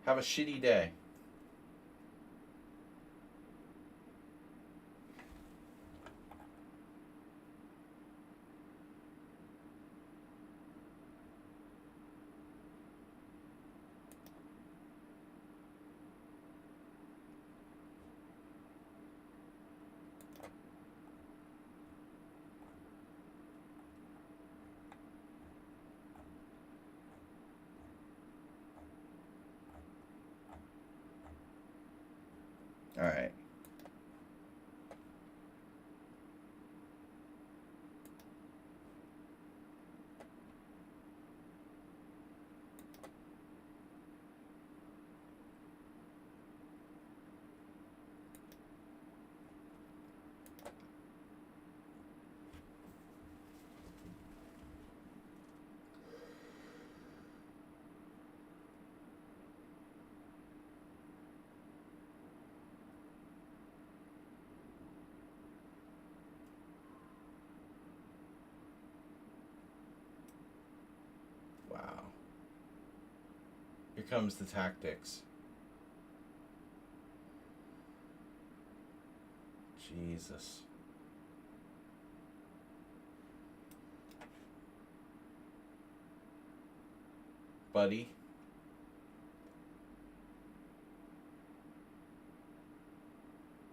Have a shitty day. All right. Wow. Here comes the tactics. Jesus. Buddy.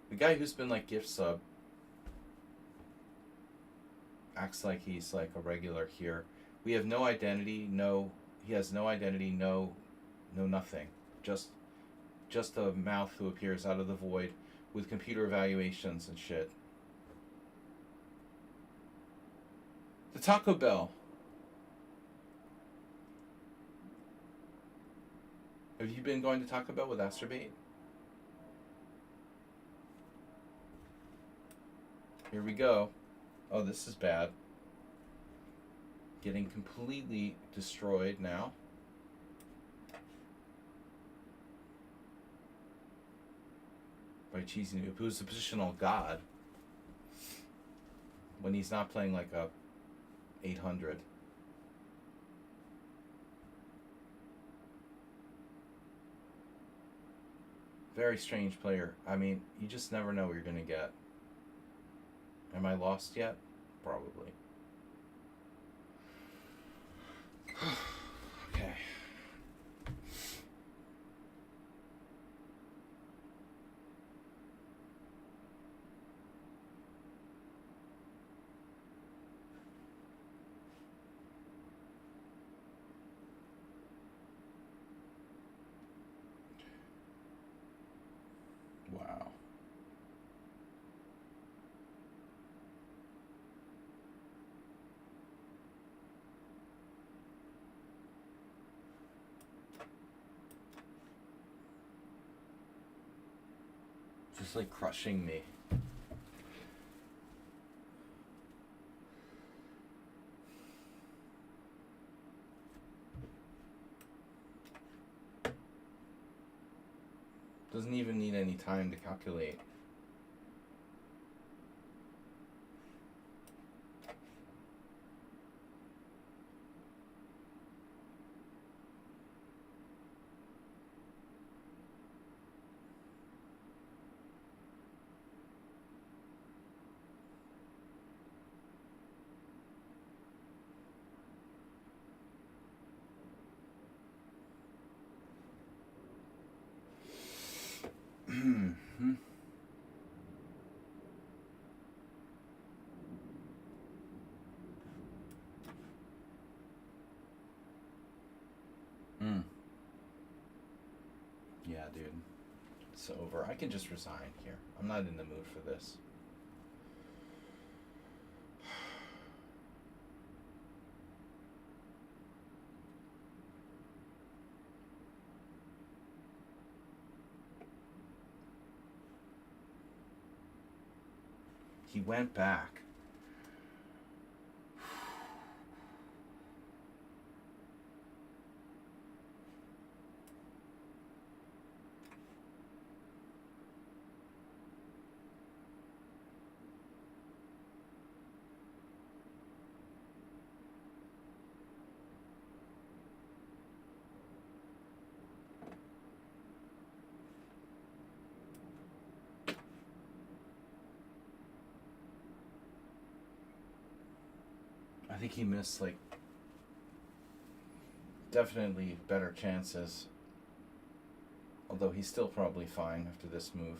The guy who's been like gift sub acts like he's like a regular here. We have no identity, no, he has no identity, no nothing. Just a mouth who appears out of the void with computer evaluations and shit. The Taco Bell. Have you been going to Taco Bell with Astrobate? Here we go. Oh, this is bad. Getting completely destroyed now. By Cheesy Noob, who's a positional god. When he's not playing like a 800. Very strange player. I mean, you just never know what you're going to get. Am I lost yet? Probably. Okay. Wow. Just like crushing me. Doesn't even need any time to calculate. Yeah, dude. It's over. I can just resign here. I'm not in the mood for this. He went back. I think he missed, like, definitely better chances. Although he's still probably fine after this move.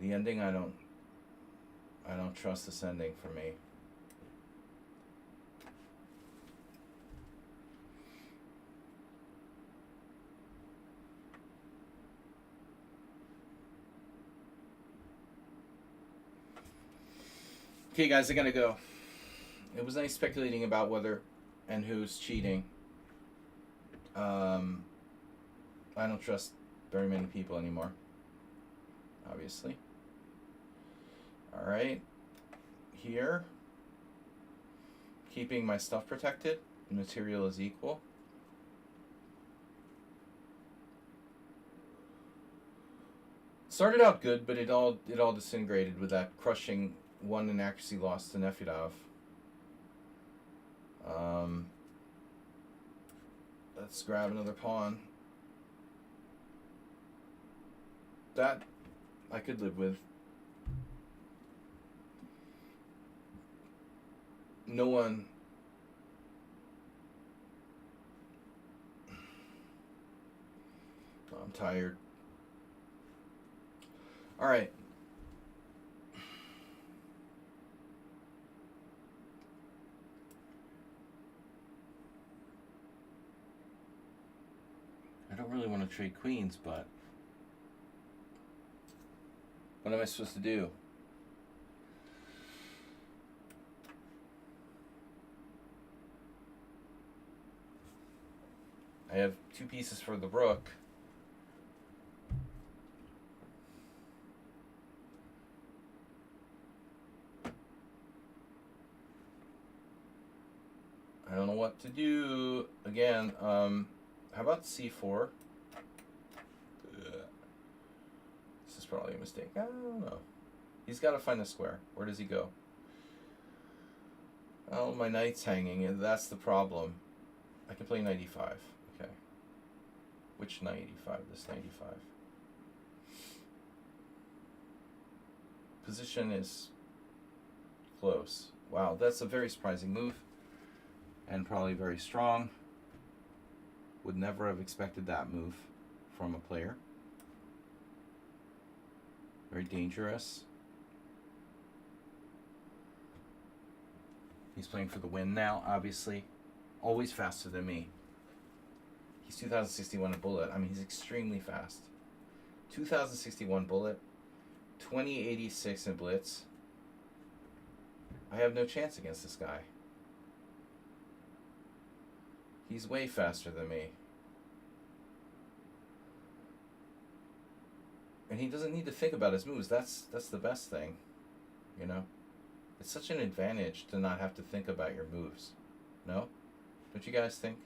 The ending, I don't trust this ending for me. Okay, guys, I gotta go. It was nice speculating about whether and who's cheating. I don't trust very many people anymore, obviously. Alright. Here. Keeping my stuff protected. Material is equal. Started out good, but it all disintegrated with that crushing one inaccuracy loss to Nefedov. Let's grab another pawn. That I could live with. No one. I'm tired. All right. I don't really want to trade queens, but what am I supposed to do? I have 2 pieces for the rook. I don't know what to do. Again, how about c4? This is probably a mistake. I don't know. He's got to find a square. Where does he go? Oh, my knight's hanging, and that's the problem. I can play knight e5. Okay. Which knight e5? This knight e5. Position is close. Wow, that's a very surprising move. And probably very strong. Would never have expected that move from a player. Very dangerous. He's playing for the win now, obviously. Always faster than me. He's 2061 in bullet. I mean, he's extremely fast. 2061 bullet. 2086 in blitz. I have no chance against this guy. He's way faster than me. And he doesn't need to think about his moves. That's the best thing, you know? It's such an advantage to not have to think about your moves. No? Don't you guys think?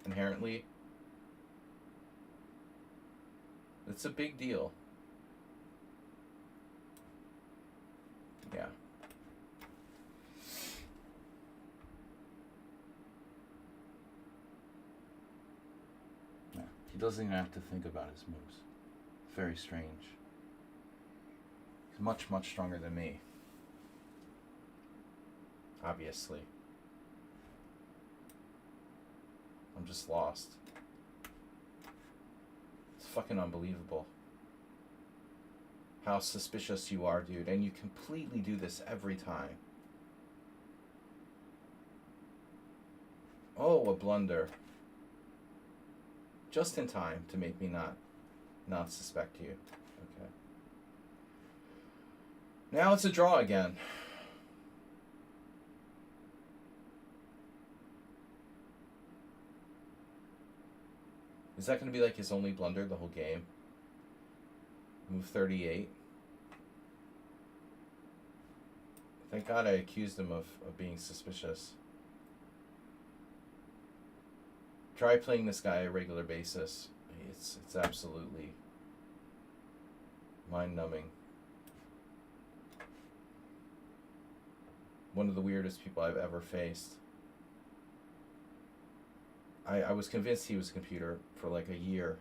Inherently? It's a big deal. Yeah. He doesn't even have to think about his moves. Very strange. He's much, much stronger than me. Obviously. I'm just lost. It's fucking unbelievable. How suspicious you are, dude. And you completely do this every time. Oh, a blunder. Just in time to make me not suspect you. Okay. Now it's a draw again. Is that going to be like his only blunder the whole game? Move 38. Thank God I accused him of being suspicious. Try playing this guy on a regular basis. It's absolutely mind-numbing. One of the weirdest people I've ever faced. I was convinced he was a computer for like a year.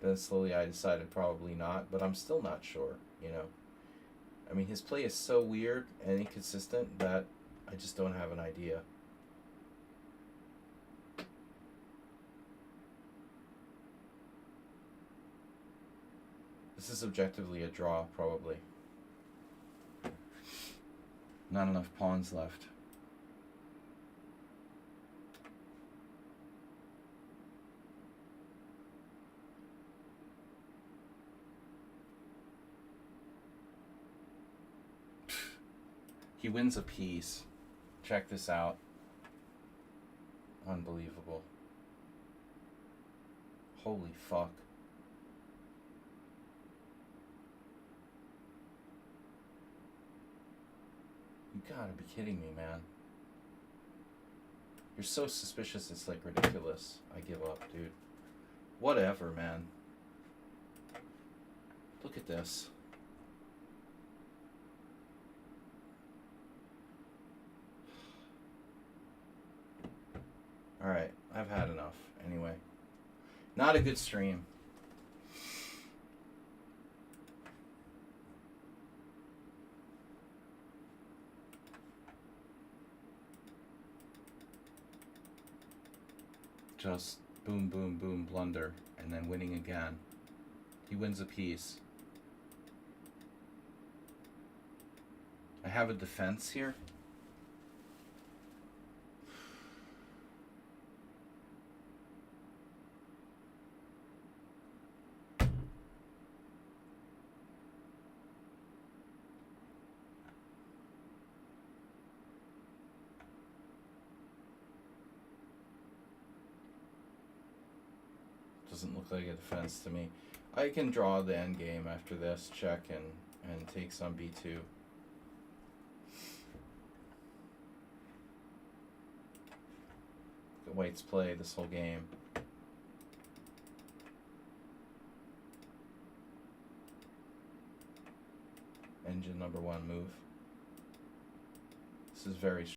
Then slowly I decided probably not, but I'm still not sure, you know. I mean, his play is so weird and inconsistent that I just don't have an idea. This is objectively a draw, probably. Not enough pawns left. He wins a piece. Check this out. Unbelievable. Holy fuck. You gotta be kidding me, man. You're so suspicious, it's like ridiculous. I give up, dude. Whatever, man. Look at this. Alright, I've had enough. Anyway. Not a good stream. Just boom, boom, boom, blunder, and then winning again. He wins a piece. I have a defense here. Doesn't look like a defense to me. I can draw the end game after this, check and take some b2. The whites play this whole game. Engine number one move. This is very